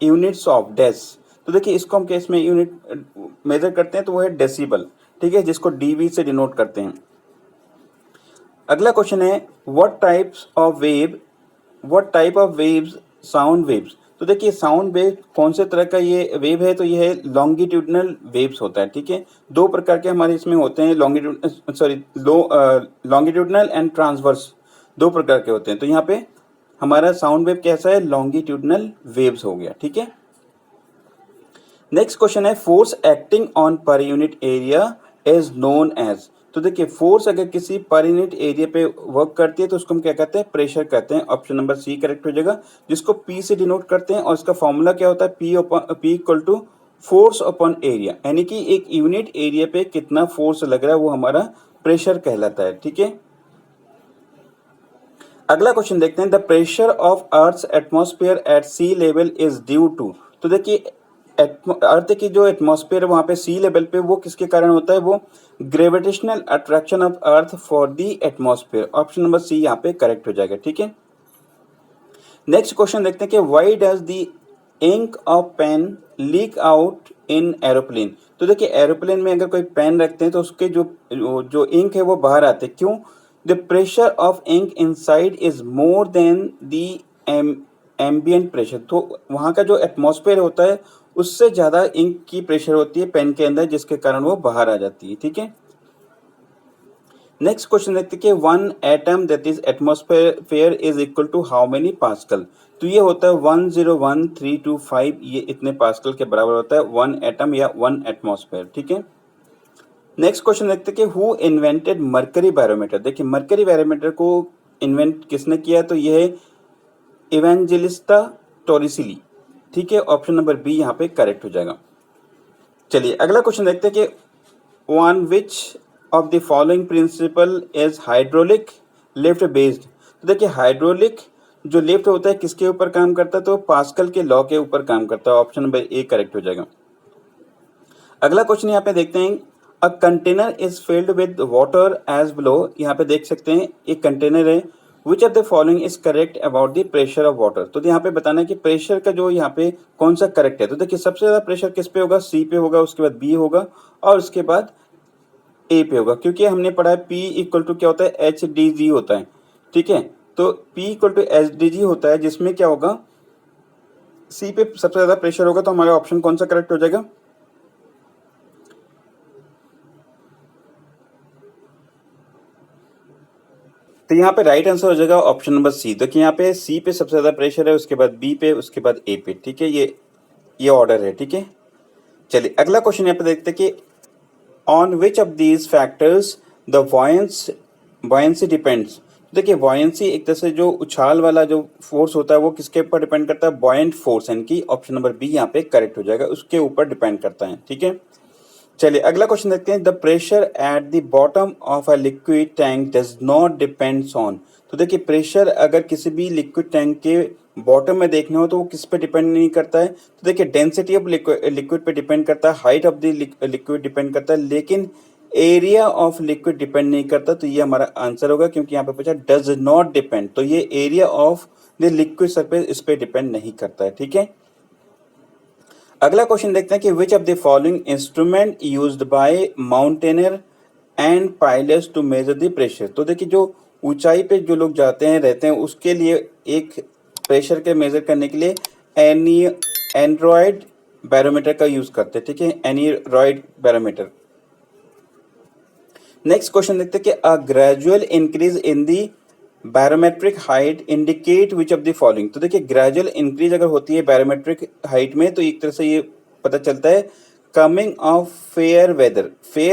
units of डेस। तो देखिए इसको हम केस में यूनिट मेजर करते हैं तो वो है डेसिबल, ठीक है, जिसको डीबी से डिनोट करते हैं। अगला क्वेश्चन है what type of waves sound waves. तो देखिए साउंड वेव कौन से तरह का ये वेव है, तो ये है लॉन्गिट्यूडनल वेव्स होता है, ठीक है। दो प्रकार के हमारे इसमें होते हैं, लॉन्गिट्यूडनल एंड ट्रांसवर्स, दो प्रकार के होते हैं। तो यहाँ पे हमारा साउंड वेव कैसा है, लॉन्गिट्यूडनल वेव्स हो गया, ठीक है। नेक्स्ट क्वेश्चन है force acting on per unit area is known as. तो देखिए फोर्स अगर किसी पर यूनिट एरिया पे वर्क करती है तो उसको हम क्या कहते हैं, प्रेशर कहते हैं। ऑप्शन नंबर सी करेक्ट हो जाएगा, जिसको पी से डिनोट करते हैं और इसका फॉर्मूला क्या होता है, P equal to force upon area, यानी कि एक यूनिट एरिया पे कितना फोर्स लग रहा है वो हमारा प्रेशर कहलाता है, ठीक है। अगला क्वेश्चन देखते हैं, the pressure of earth atmosphere at sea level is due to. तो देखिए अर्थ की जो एटमॉस्फेयर वहां पे सी लेवल पे वो किसके कारण होता है, वो gravitational attraction of earth for the atmosphere. Option number C यहाँ पे करेक्ट हो जाएगा, ठीक है। नेक्स्ट क्वेश्चन देखते हैं कि why does the ink of pen leak out in aeroplane. तो देखिए एरोप्लेन में अगर कोई पेन रखते हैं तो उसके जो जो इंक है वो बाहर आते हैं, क्यों, the pressure of ink inside is more than the ambient pressure. तो वहाँ का जो एटमॉस्फेयर होता है उससे ज़्यादा इंक की प्रेशर होती है पेन के अंदर, जिसके कारण वो बाहर आ जाती है, ठीक है। नेक्स्ट क्वेश्चन देखते हैं कि one atom that is atmosphere is equal to how many pascal. तो ये होता है 101325, ये इतने पास्कल के बराबर होता है वन एटम या वन एटमॉस्फेयर, ठीक है। नेक्स्ट क्वेश्चन देखते हैं कि हु इन्वेंटेड मर्करी बैरोमीटर। देखिए मर्करी बैरोमीटर को इन्वेंट किसने किया, तो ये है इवेंजेलिस्टा टोरिसिली, ठीक है। ऑप्शन नंबर बी यहाँ पे करेक्ट हो जाएगा। चलिए अगला क्वेश्चन देखते हैं कि one which of the following principle is hydraulic lift based. तो देखिए हाइड्रोलिक जो लिफ्ट होता है किसके ऊपर काम करता है, तो पास्कल के लॉ के ऊपर काम करता है। ऑप्शन नंबर ए करेक्ट हो जाएगा। अगला क्वेश्चन यहाँ पे देखते हैं, a container is filled with water as below. यहाँ पे देख सकते हैं एक कंटेनर है, which of the following is correct about the pressure of water. तो यहाँ पे बताना है कि प्रेशर का जो यहाँ पे कौन सा करेक्ट है। तो देखिए सबसे ज्यादा प्रेशर किस पे होगा, सी पे होगा, उसके बाद बी होगा और उसके बाद ए पे होगा, क्योंकि हमने पढ़ा है पी इक्वल टू क्या होता है, एच डी जी होता है, ठीक है। तो P equal to H D G होता है, जिसमें क्या होगा, सी पे सबसे ज्यादा प्रेशर होगा। तो हमारा ऑप्शन कौन सा करेक्ट हो जाएगा, तो यहाँ पे राइट आंसर हो जाएगा ऑप्शन नंबर सी। देखिए यहाँ पे सी पे सबसे ज्यादा प्रेशर है, उसके बाद बी पे, उसके बाद ए पे, ठीक है। ये ऑर्डर है, ठीक है। चलिए अगला क्वेश्चन यहाँ पे देखते हैं कि on which of these factors the buoyancy depends. देखिए वॉयंसी एक तरह से जो उछाल वाला जो फोर्स होता है वो किसके ऊपर डिपेंड करता है, बॉयंट फोर्स, यानी कि ऑप्शन नंबर बी यहाँ पे करेक्ट हो जाएगा, उसके ऊपर डिपेंड करता है, ठीक है। चलिए अगला क्वेश्चन देखते हैं, the pressure at the bottom of a liquid tank does not depends on. तो देखिए प्रेशर अगर किसी भी लिक्विड टैंक के बॉटम में देखना हो तो वो किस पे डिपेंड नहीं करता है, तो देखिए डेंसिटी ऑफ लिक्विड पे डिपेंड करता है, height of the liquid depend करता है, लेकिन एरिया ऑफ लिक्विड डिपेंड नहीं करता। तो ये हमारा आंसर होगा, क्योंकि यहाँ पे पूछा डज नॉट डिपेंड, तो ये area of the liquid surface इस पे डिपेंड नहीं करता है, ठीक है। अगला क्वेश्चन देखते हैं कि which of the following instrument used by mountaineer and pilots to measure the pressure. तो देखिए जो ऊंचाई पे जो लोग जाते हैं रहते हैं उसके लिए एक प्रेशर के मेजर करने के लिए एंड्रॉयड बैरोमीटर का यूज करते हैं, ठीक है, एनीरॉयड बैरोमीटर। नेक्स्ट क्वेश्चन देखते हैं कि a gradual increase in the barometric height indicate which of the following. तो देखिए ग्रेजुअल इंक्रीज अगर होती है बैरोमेट्रिक हाइट में तो एक तरह से ये पता चलता है कमिंग ऑफ फेयर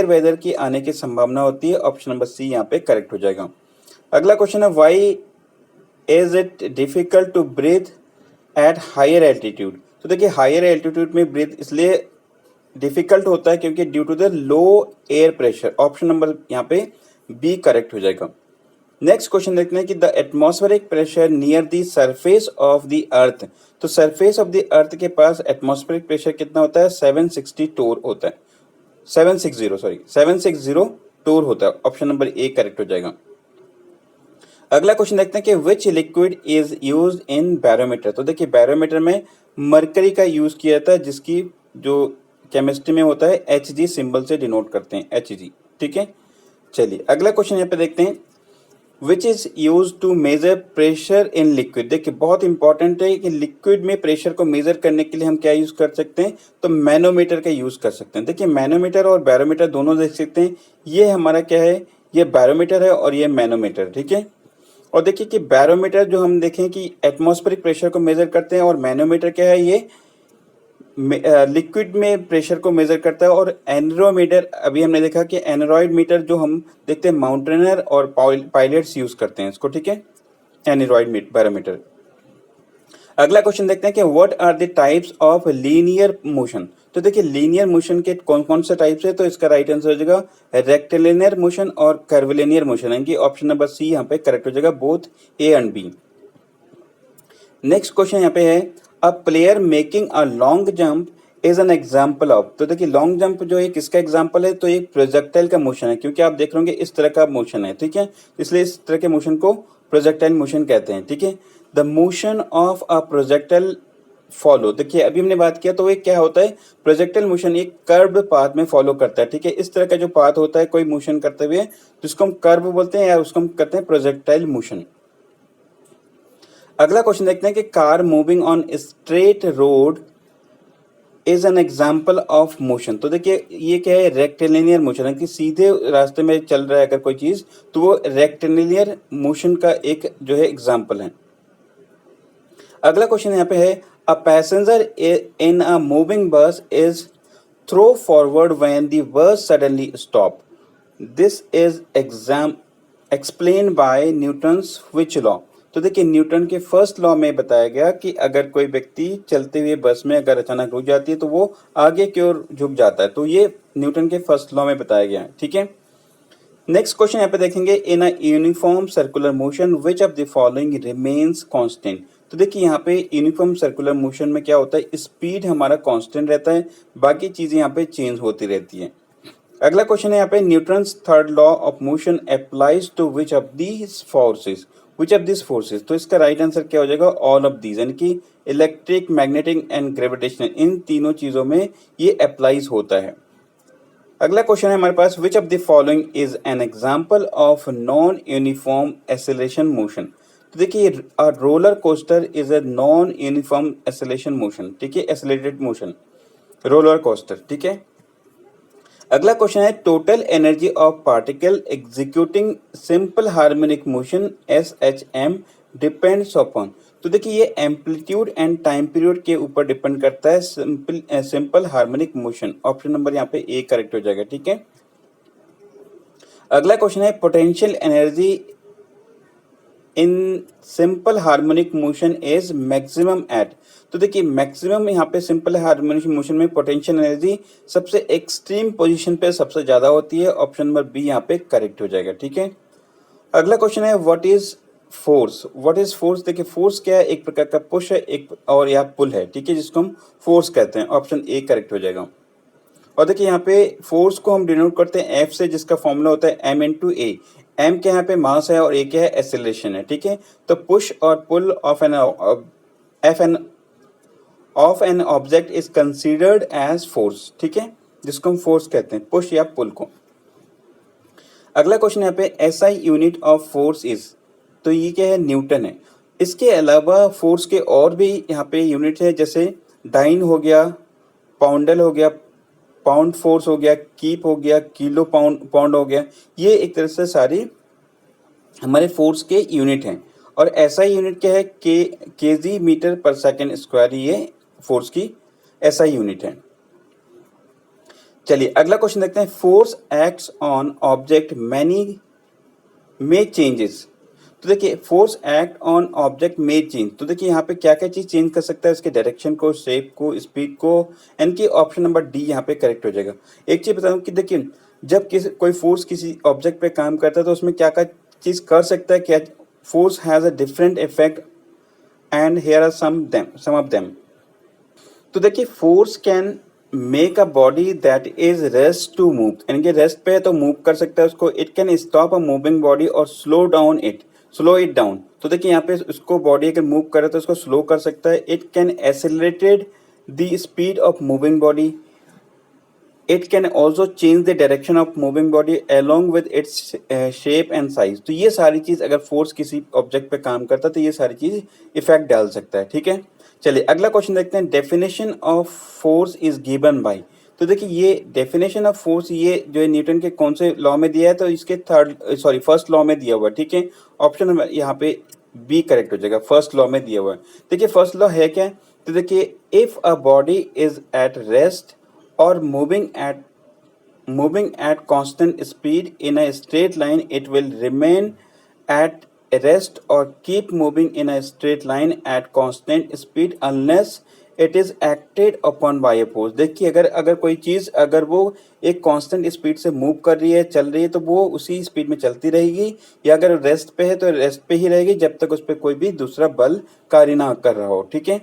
वेदर की आने की संभावना होती है। ऑप्शन नंबर सी यहाँ पे करेक्ट हो जाएगा। अगला क्वेश्चन है why is it difficult to breathe at higher altitude. तो देखिए हायर एल्टीट्यूड में ब्रीथ इसलिए डिफिकल्ट होता है क्योंकि due to the low air pressure. Option number यहाँ पे बी करेक्ट हो जाएगा। नेक्स्ट क्वेश्चन देखते हैं कि the atmospheric pressure near the surface of the earth. तो सरफेस ऑफ द अर्थ के पास एटमॉस्फेरिक प्रेशर कितना होता है, 760 टोर होता है, 760 टोर होता है। ऑप्शन नंबर ए करेक्ट हो जाएगा। अगला क्वेश्चन देखते हैं कि विच liquid is used in barometer. तो देखिए बैरोमीटर में मरकरी का यूज किया जाता है, जिसकी जो केमिस्ट्री में होता है Hg सिंबल से डिनोट करते हैं, Hg, ठीक है। चलिए अगला क्वेश्चन यहाँ पे देखते हैं, which is use to measure pressure in liquid. देखिए बहुत इंपॉर्टेंट है कि लिक्विड में प्रेशर को मेजर करने के लिए हम क्या यूज़ कर सकते हैं, तो मैनोमीटर का यूज़ कर सकते हैं। देखिए मैनोमीटर और बैरोमीटर दोनों देख सकते हैं। ये हमारा क्या है, ये बैरोमीटर है और ये मैनोमीटर, ठीक है। और देखिए कि बैरोमीटर जो हम देखें कि एटमॉस्फेरिक प्रेशर को मेजर करते हैं, और मैनोमीटर क्या है, ये लिक्विड में प्रेशर को मेजर करता है। और एनरोमीटर अभी हमने देखा कि एनरॉइड मीटर जो हम देखते हैं माउंटेनर और पायलट्स यूज करते हैं इसको, ठीक है, एनरॉइड बैरोमीटर। अगला क्वेश्चन देखते हैं कि what are the types of linear motion. तो देखिए लीनियर मोशन के कौन कौन से टाइप्स है, तो इसका राइट आंसर हो जाएगा रेक्टिलिनियर मोशन और कर्विलिनियर मोशन, यानी कि ऑप्शन नंबर सी यहाँ पे करेक्ट हो जाएगा, both A and B. Next question यहाँ पे है a player making a long jump is an example of. तो देखिए लॉन्ग जंप जो है किसका एग्जाम्पल है, तो ये प्रोजेक्टाइल का मोशन है, क्योंकि आप देख रहे होंगे इस तरह का मोशन है, ठीक है, इसलिए इस तरह के मोशन को प्रोजेक्टाइल मोशन कहते हैं, ठीक है। The motion of a projectile follow, देखिए अभी हमने बात किया तो ये क्या होता है, प्रोजेक्टाइल मोशन एक कर्व पाथ में फॉलो करता है, ठीक है। इस तरह का जो पाथ होता है कोई मोशन करते हुए, जिसको हम कर्व बोलते हैं या उसको हम कहते हैं प्रोजेक्टाइल मोशन। अगला क्वेश्चन देखते हैं कि car moving on straight road is an example of motion. तो देखिए ये क्या है, रेक्टिलिनियर मोशन है, कि सीधे रास्ते में चल रहा है अगर कोई चीज तो वो रेक्टिलिनियर मोशन का एक जो है एग्जाम्पल है। अगला क्वेश्चन यहाँ पे है a passenger in a moving bus is throw forward when the bus suddenly stop, this is explain by Newton's which law. तो देखिए न्यूटन के फर्स्ट लॉ में बताया गया कि अगर कोई व्यक्ति चलते हुए बस में अगर अचानक रुक जाती है तो वो आगे की ओर झुक जाता है, तो ये न्यूटन के फर्स्ट लॉ में बताया गया है, ठीक है। नेक्स्ट क्वेश्चन यहाँ पे देखेंगे in a uniform circular motion which of the following remains constant. तो देखिए यहाँ पे यूनिफॉर्म सर्कुलर मोशन में क्या होता है, स्पीड हमारा कांस्टेंट रहता है, बाकी चीजें यहाँ पे चेंज होती रहती है। अगला क्वेश्चन है यहाँ पे Newton's third law of motion applies to which of these forces, which of this forces. तो इसका राइट आंसर क्या हो जाएगा, ऑल ऑफ दीज, यानी कि इलेक्ट्रिक, मैग्नेटिक एंड ग्रेविटेशनल, इन तीनों चीजों में ये अप्लाइज होता है। अगला क्वेश्चन है हमारे पास which of the following is an example of non uniform acceleration motion. तो देखिए roller coaster is a non uniform acceleration motion, ठीक है, एक्सेलरेटेड मोशन रोलर कोस्टर, ठीक है। अगला क्वेश्चन है total energy of particle executing simple harmonic motion SHM depends upon. तो देखिए ये एम्पलीट्यूड एंड टाइम पीरियड के ऊपर डिपेंड करता है, simple harmonic motion, option number यहाँ पे ए करेक्ट हो जाएगा, ठीक है। अगला क्वेश्चन है potential energy in simple harmonic motion is maximum at. तो देखिए मैक्सिमम यहाँ पे सिंपल हार्मोनिक मोशन में पोटेंशियल एनर्जी सबसे एक्सट्रीम पोजीशन पे सबसे ज्यादा होती है, ऑप्शन नंबर बी यहाँ पे करेक्ट हो जाएगा, ठीक है। अगला क्वेश्चन है what is force, what is force. देखिए फोर्स क्या है, एक प्रकार का पुश है एक और या पुल है, ठीक है, जिसको हम फोर्स कहते हैं, ऑप्शन ए करेक्ट हो जाएगा। और देखिए यहाँ पे फोर्स को हम डिनोट करते हैं एफ से, जिसका फॉर्मूला होता है एम इंटू ए। एम क्या यहाँ पे मास है और ए क्या है एक्सेलरेशन है, ठीक है। तो पुश और pull of an object is considered as force, ठीक है, जिसको हम फोर्स कहते हैं, पुश या पुल को। अगला क्वेश्चन यहाँ पे SI unit of force is. तो ये क्या है, न्यूटन है। इसके अलावा फोर्स के और भी यहाँ पे यूनिट है, जैसे डाइन हो गया, पाउंडल हो गया, पाउंड फोर्स हो गया, कीप हो गया, किलो पाउंड हो गया। ये एक तरह से सारी हमारे फोर्स के यूनिट हैं। और ऐसा यूनिट क्या है, केजी मीटर पर सेकेंड स्क्वायर, ये फोर्स की ऐसा यूनिट है। चलिए अगला क्वेश्चन देखते हैं force acts on object many में चेंजेस। तो देखिए फोर्स एक्ट ऑन ऑब्जेक्ट में चेंज। तो देखिए यहाँ पे क्या क्या चीज चेंज कर सकता है, इसके डायरेक्शन को, शेप को, स्पीड को, यानी कि ऑप्शन नंबर डी यहाँ पे करेक्ट हो जाएगा। एक चीज बताऊँ कि देखिए जब कोई फोर्स किसी ऑब्जेक्ट पे काम करता है तो उसमें क्या क्या चीज कर सकता है, क्या force has a different effect and here are some of them. तो देखिए force can make a body that is rest to move, यानी कि रेस्ट पे है तो मूव कर सकता है उसको। It can stop a moving body और स्लो इट डाउन। तो देखिए यहाँ पे उसको बॉडी अगर मूव करे तो उसको स्लो कर सकता है। It can accelerated the speed of moving body. It can also change the direction of moving body along with its shape and size. तो ये सारी चीज़ अगर फोर्स किसी ऑब्जेक्ट पे काम करता है तो ये सारी चीज़ इफेक्ट डाल सकता है, ठीक है। चलिए अगला क्वेश्चन देखते हैं, definition of force is given by. तो देखिए ये डेफिनेशन ऑफ फोर्स ये जो है न्यूटन के कौन से लॉ में दिया है, तो इसके फर्स्ट लॉ में दिया हुआ है, ठीक है। ऑप्शन नंबर यहाँ पे बी करेक्ट हो जाएगा, फर्स्ट लॉ में दिया हुआ है। देखिए फर्स्ट लॉ है क्या, तो देखिए if a body is at rest or moving at constant speed in a straight line, it will remain at rest or keep moving in a straight line at constant speed unless it is acted upon by a force। देखिए अगर अगर कोई चीज़ अगर वो एक constant speed से move कर रही है, चल रही है, तो वो उसी स्पीड में चलती रहेगी, या अगर रेस्ट पे है तो रेस्ट पे ही रहेगी जब तक उस पर कोई भी दूसरा बल कार्य ना कर रहा हो, ठीक है।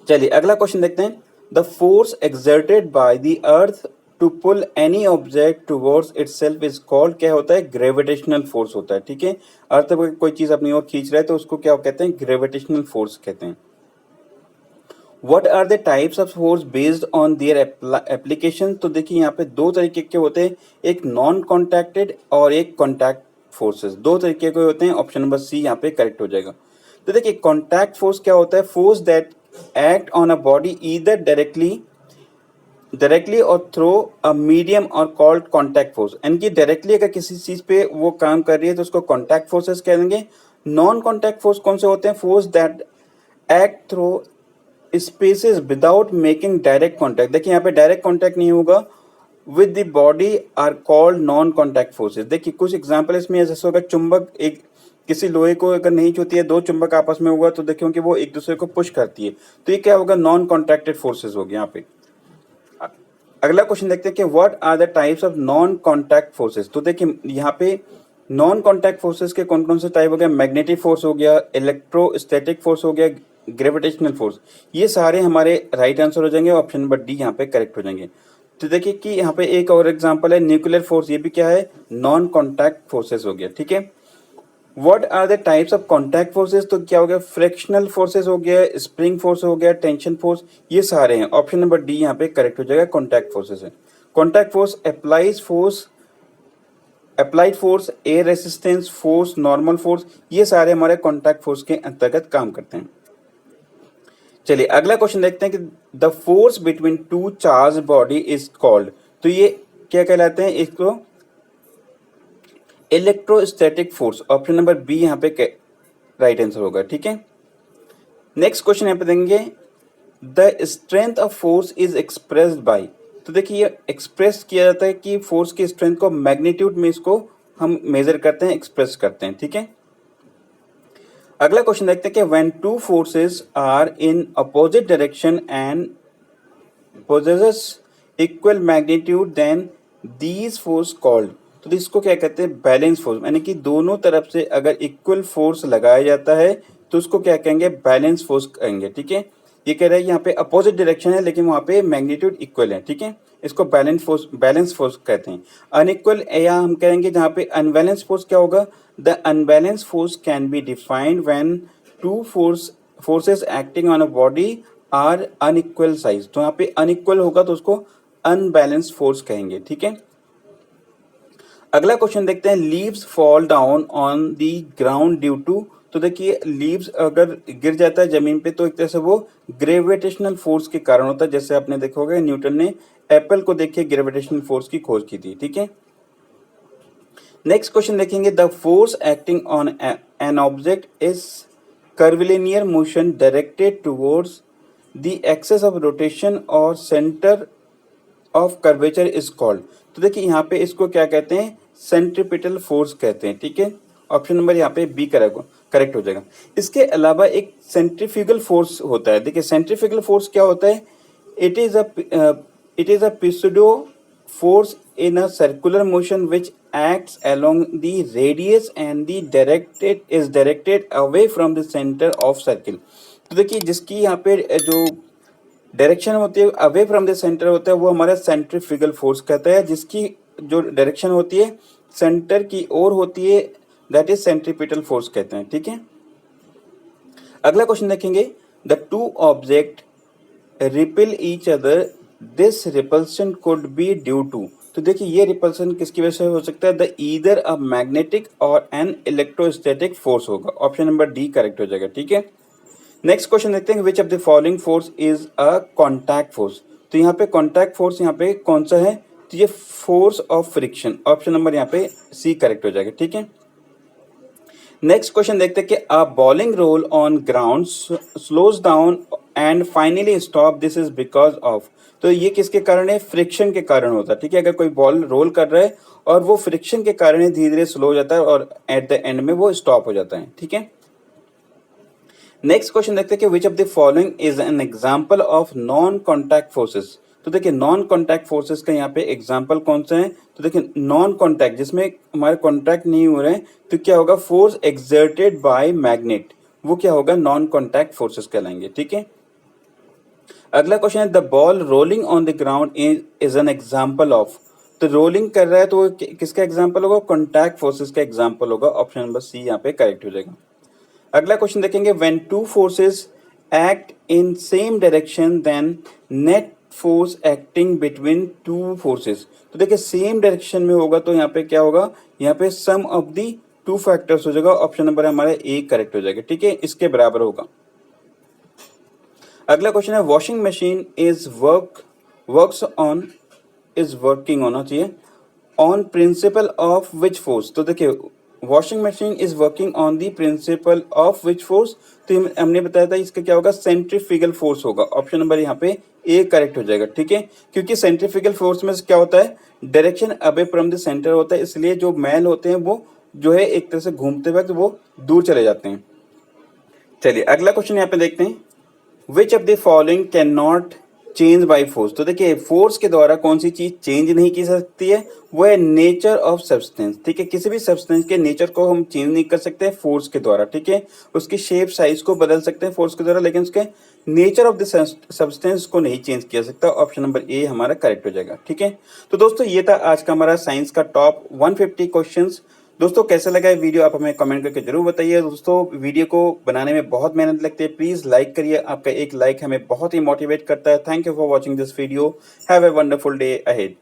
चलिए अगला क्वेश्चन देखते हैं, the force exerted by the earth to pull any object towards itself is called, क्या होता है, ग्रेविटेशनल फोर्स होता है, ठीक है। अर्थ पर कोई चीज अपनी ओर खींच रहा है तो उसको क्या कहते हैं, ग्रेविटेशनल फोर्स कहते हैं। What are the types of force based on their application. तो देखिए यहाँ पे दो तरीके के होते हैं, एक नॉन कॉन्टैक्टेड और एक कॉन्टैक्ट फोर्सेस, दो तरीके के होते हैं। ऑप्शन नंबर सी यहाँ पे करेक्ट हो जाएगा। तो देखिए कॉन्टैक्ट फोर्स क्या होता है, force that act on a body either directly or through a medium or called contact force। यानी कि डायरेक्टली अगर किसी चीज पे वो काम कर रही है तो उसको कॉन्टैक्ट फोर्सेस कह देंगे। नॉन कॉन्टैक्ट फोर्स कौन से होते हैं, force that act through spaces without making direct contact. देखिए यहाँ पे डायरेक्ट कॉन्टैक्ट नहीं होगा with the body are called non contact forces. देखिए कुछ एग्जाम्पल इसमें जैसे होगा, चुंबक एक किसी लोहे को अगर नहीं छूती है, दो चुंबक आपस में हुआ तो देखिए कि वो एक दूसरे को पुश करती है, तो ये क्या होगा, नॉन कॉन्टैक्टेड फोर्सेस हो गए यहाँ पे। अगला क्वेश्चन देखते हैं कि what are the types of non contact forces. तो देखिए यहाँ पे नॉन कॉन्टैक्ट फोर्सेस के कौन कौन से टाइप हो गया, मैग्नेटिक फोर्स हो गया, इलेक्ट्रोस्टैटिक फोर्स हो गया, ग्रेविटेशनल फोर्स। ये सारे हमारे राइट आंसर हो जाएंगे, ऑप्शन नंबर डी यहाँ पे करेक्ट हो जाएंगे। तो देखिए कि यहाँ पे एक और एग्जाम्पल है न्यूक्लियर फोर्स, ये भी क्या है, नॉन कॉन्टैक्ट फोर्सेस हो गया, ठीक है। What are the types of contact forces, तो क्या हो गया, फ्रिक्शनल फोर्सेस हो गया, स्प्रिंग फोर्स हो गया, टेंशन फोर्स, ये सारे हैं। ऑप्शन नंबर डी यहाँ पे करेक्ट हो जाएगा, कॉन्टैक्ट फोर्सेस है। Contact force applied force, air resistance force, normal force, ये सारे हमारे कॉन्टैक्ट फोर्स के अंतर्गत काम करते हैं। चलिए अगला क्वेश्चन देखते हैं कि the force between two charge body is called. तो ये क्या कहलाते हैं, इसको electrostatic force. Option number B यहाँ पे राइट आंसर होगा, ठीक है। नेक्स्ट क्वेश्चन यहाँ पे देंगे, the strength of force is expressed by. तो देखिए ये एक्सप्रेस किया जाता है कि फोर्स की स्ट्रेंथ को मैग्नीट्यूड में इसको हम मेजर करते हैं, एक्सप्रेस करते हैं, ठीक है। अगला क्वेश्चन देखते हैं कि when two forces are in opposite direction and possesses equal magnitude then these force called. तो इसको क्या कहते हैं, बैलेंस फोर्स। यानी कि दोनों तरफ से अगर इक्वल फोर्स लगाया जाता है तो उसको क्या कहेंगे, बैलेंस फोर्स कहेंगे, ठीक है। ये कह रहा है यहाँ पे अपोजिट डायरेक्शन है लेकिन वहाँ पे मैग्नीट्यूड इक्वल है, ठीक है, इसको बैलेंस फोर्स कहते हैं। अनइक्वल या हम कहेंगे जहाँ पे अनबैलेंस फोर्स क्या होगा, the unbalance force can be defined when two forces acting on a body are unequal size. तो यहाँ पे अनइक्वल होगा तो उसको अनबैलेंस फोर्स कहेंगे, ठीक है। अगला क्वेश्चन देखते हैं, leaves fall down on the ground due to. तो देखिए लीव्स अगर गिर जाता है जमीन पे तो एक तरह से वो ग्रेविटेशनल फोर्स के कारण होता है। जैसे आपने देखा होगा न्यूटन ने एप्पल को देखिए ग्रेविटेशनल फोर्स की खोज की थी, ठीक है। नेक्स्ट क्वेश्चन देखेंगे, the force acting on an object is curvilinear motion directed towards the axis of rotation और centre of curvature is called. तो देखिए यहाँ पे इसको क्या कहते हैं, सेंट्रीपिटल फोर्स कहते हैं, ठीक है। ऑप्शन नंबर यहाँ पे बी करेक्ट हो जाएगा। इसके अलावा एक सेंट्रीफ्यूगल फोर्स होता है। देखिए सेंट्रीफ्यूगल फोर्स क्या होता है, it is a pseudo force in a circular motion which acts along the radius and the directed away from the centre of circle. तो देखिए जिसकी यहाँ पे जो डायरेक्शन होती है अवे फ्रॉम द सेंटर होता है वो हमारा सेंट्रीफ्यूगल फोर्स कहता है। जिसकी जो डायरेक्शन होती है सेंटर की ओर होती है दैट इज सेंट्रीपिटल फोर्स कहते हैं, ठीक है। अगला क्वेश्चन देखेंगे, the two object repel each other this repulsion could be due to. तो देखिए ये रिपल्शन किसकी वजह से हो सकता है, द ईदर अ मैग्नेटिक और एन इलेक्ट्रोस्टैटिक फोर्स होगा। ऑप्शन नंबर डी करेक्ट हो जाएगा। ठीक है, नेक्स्ट क्वेश्चन देखते हैं, विच of the following force is a contact force. तो यहाँ पे कॉन्टैक्ट फोर्स यहाँ पे कौन सा है, तो ये force of friction. Option number यहाँ पे सी करेक्ट हो जाएगा। ठीक है, नेक्स्ट क्वेश्चन देखते हैं कि अ bowling roll on ground slows down and finally stop, this is because of. तो ये किसके कारण है, फ्रिक्शन के कारण होता है। ठीक है, अगर कोई बॉल रोल कर रहा है और वो फ्रिक्शन के कारण धीरे धीरे स्लो हो जाता है और एट द एंड में वो स्टॉप हो जाता है। ठीक है, नेक्स्ट क्वेश्चन देखते हैं कि which of the following is an example of non contact forces. तो देखिए नॉन कॉन्टैक्ट फोर्सेस का यहाँ पे एग्जांपल कौन सा है, तो देखिए नॉन कॉन्टैक्ट जिसमें हमारे कॉन्टैक्ट नहीं हो रहे हैं, तो क्या होगा, फोर्स एक्सर्टेड बाय मैग्नेट, वो क्या होगा, नॉन कॉन्टैक्ट फोर्सेस कहलाएंगे। ठीक है, अगला क्वेश्चन है the ball rolling on the ground is an example of. तो रोलिंग कर रहा है तो वो किसका एग्जांपल होगा, कॉन्टैक्ट फोर्सेस का एग्जांपल होगा। ऑप्शन नंबर सी यहाँ पे करेक्ट हो जाएगा। अगला क्वेश्चन देखेंगे, when two forces act in same direction then net force acting between two forces. तो देखिए सेम डायरेक्शन में होगा तो यहाँ पे क्या होगा, यहाँ पे सम ऑफ दी टू फैक्टर्स हो जाएगा। ऑप्शन नंबर हमारा ए करेक्ट हो जाएगा। ठीक है, इसके बराबर होगा। अगला क्वेश्चन है, washing machine is works on, is working होना चाहिए, on principle of which force. तो देखिए washing machine is working on the principle of which force, तो हमने बताया था इसका क्या होगा, सेंट्रीफ्यूगल फोर्स होगा। ऑप्शन नंबर यहाँ पे ए करेक्ट हो जाएगा। ठीक है, क्योंकि सेंट्रीफ्यूगल फोर्स में क्या होता है, direction away from the centre होता है, इसलिए जो मैल होते हैं वो जो है एक तरह से घूमते वक्त वो दूर चले जाते हैं। चलिए अगला क्वेश्चन यहाँ पे देखते हैं, विच of the following can not change by force. तो देखिए फोर्स के द्वारा कौन सी चीज चेंज नहीं की सकती है, वो है नेचर ऑफ सब्सटेंस। ठीक है, किसी भी सब्सटेंस के नेचर को हम चेंज नहीं कर सकते फोर्स के द्वारा। ठीक है, उसकी शेप साइज को बदल सकते हैं फोर्स के द्वारा, लेकिन उसके नेचर ऑफ द सब्सटेंस को नहीं चेंज किया सकता। ऑप्शन नंबर ए हमारा करेक्ट हो जाएगा। ठीक है, तो दोस्तों ये था आज का हमारा साइंस का टॉप 150 क्वेश्चंस। दोस्तों कैसा लगा ये वीडियो आप हमें कमेंट करके जरूर बताइए। दोस्तों वीडियो को बनाने में बहुत मेहनत लगती है, प्लीज लाइक करिए, आपका एक लाइक हमें बहुत ही मोटिवेट करता है। Thank you for watching this video, have a wonderful day ahead.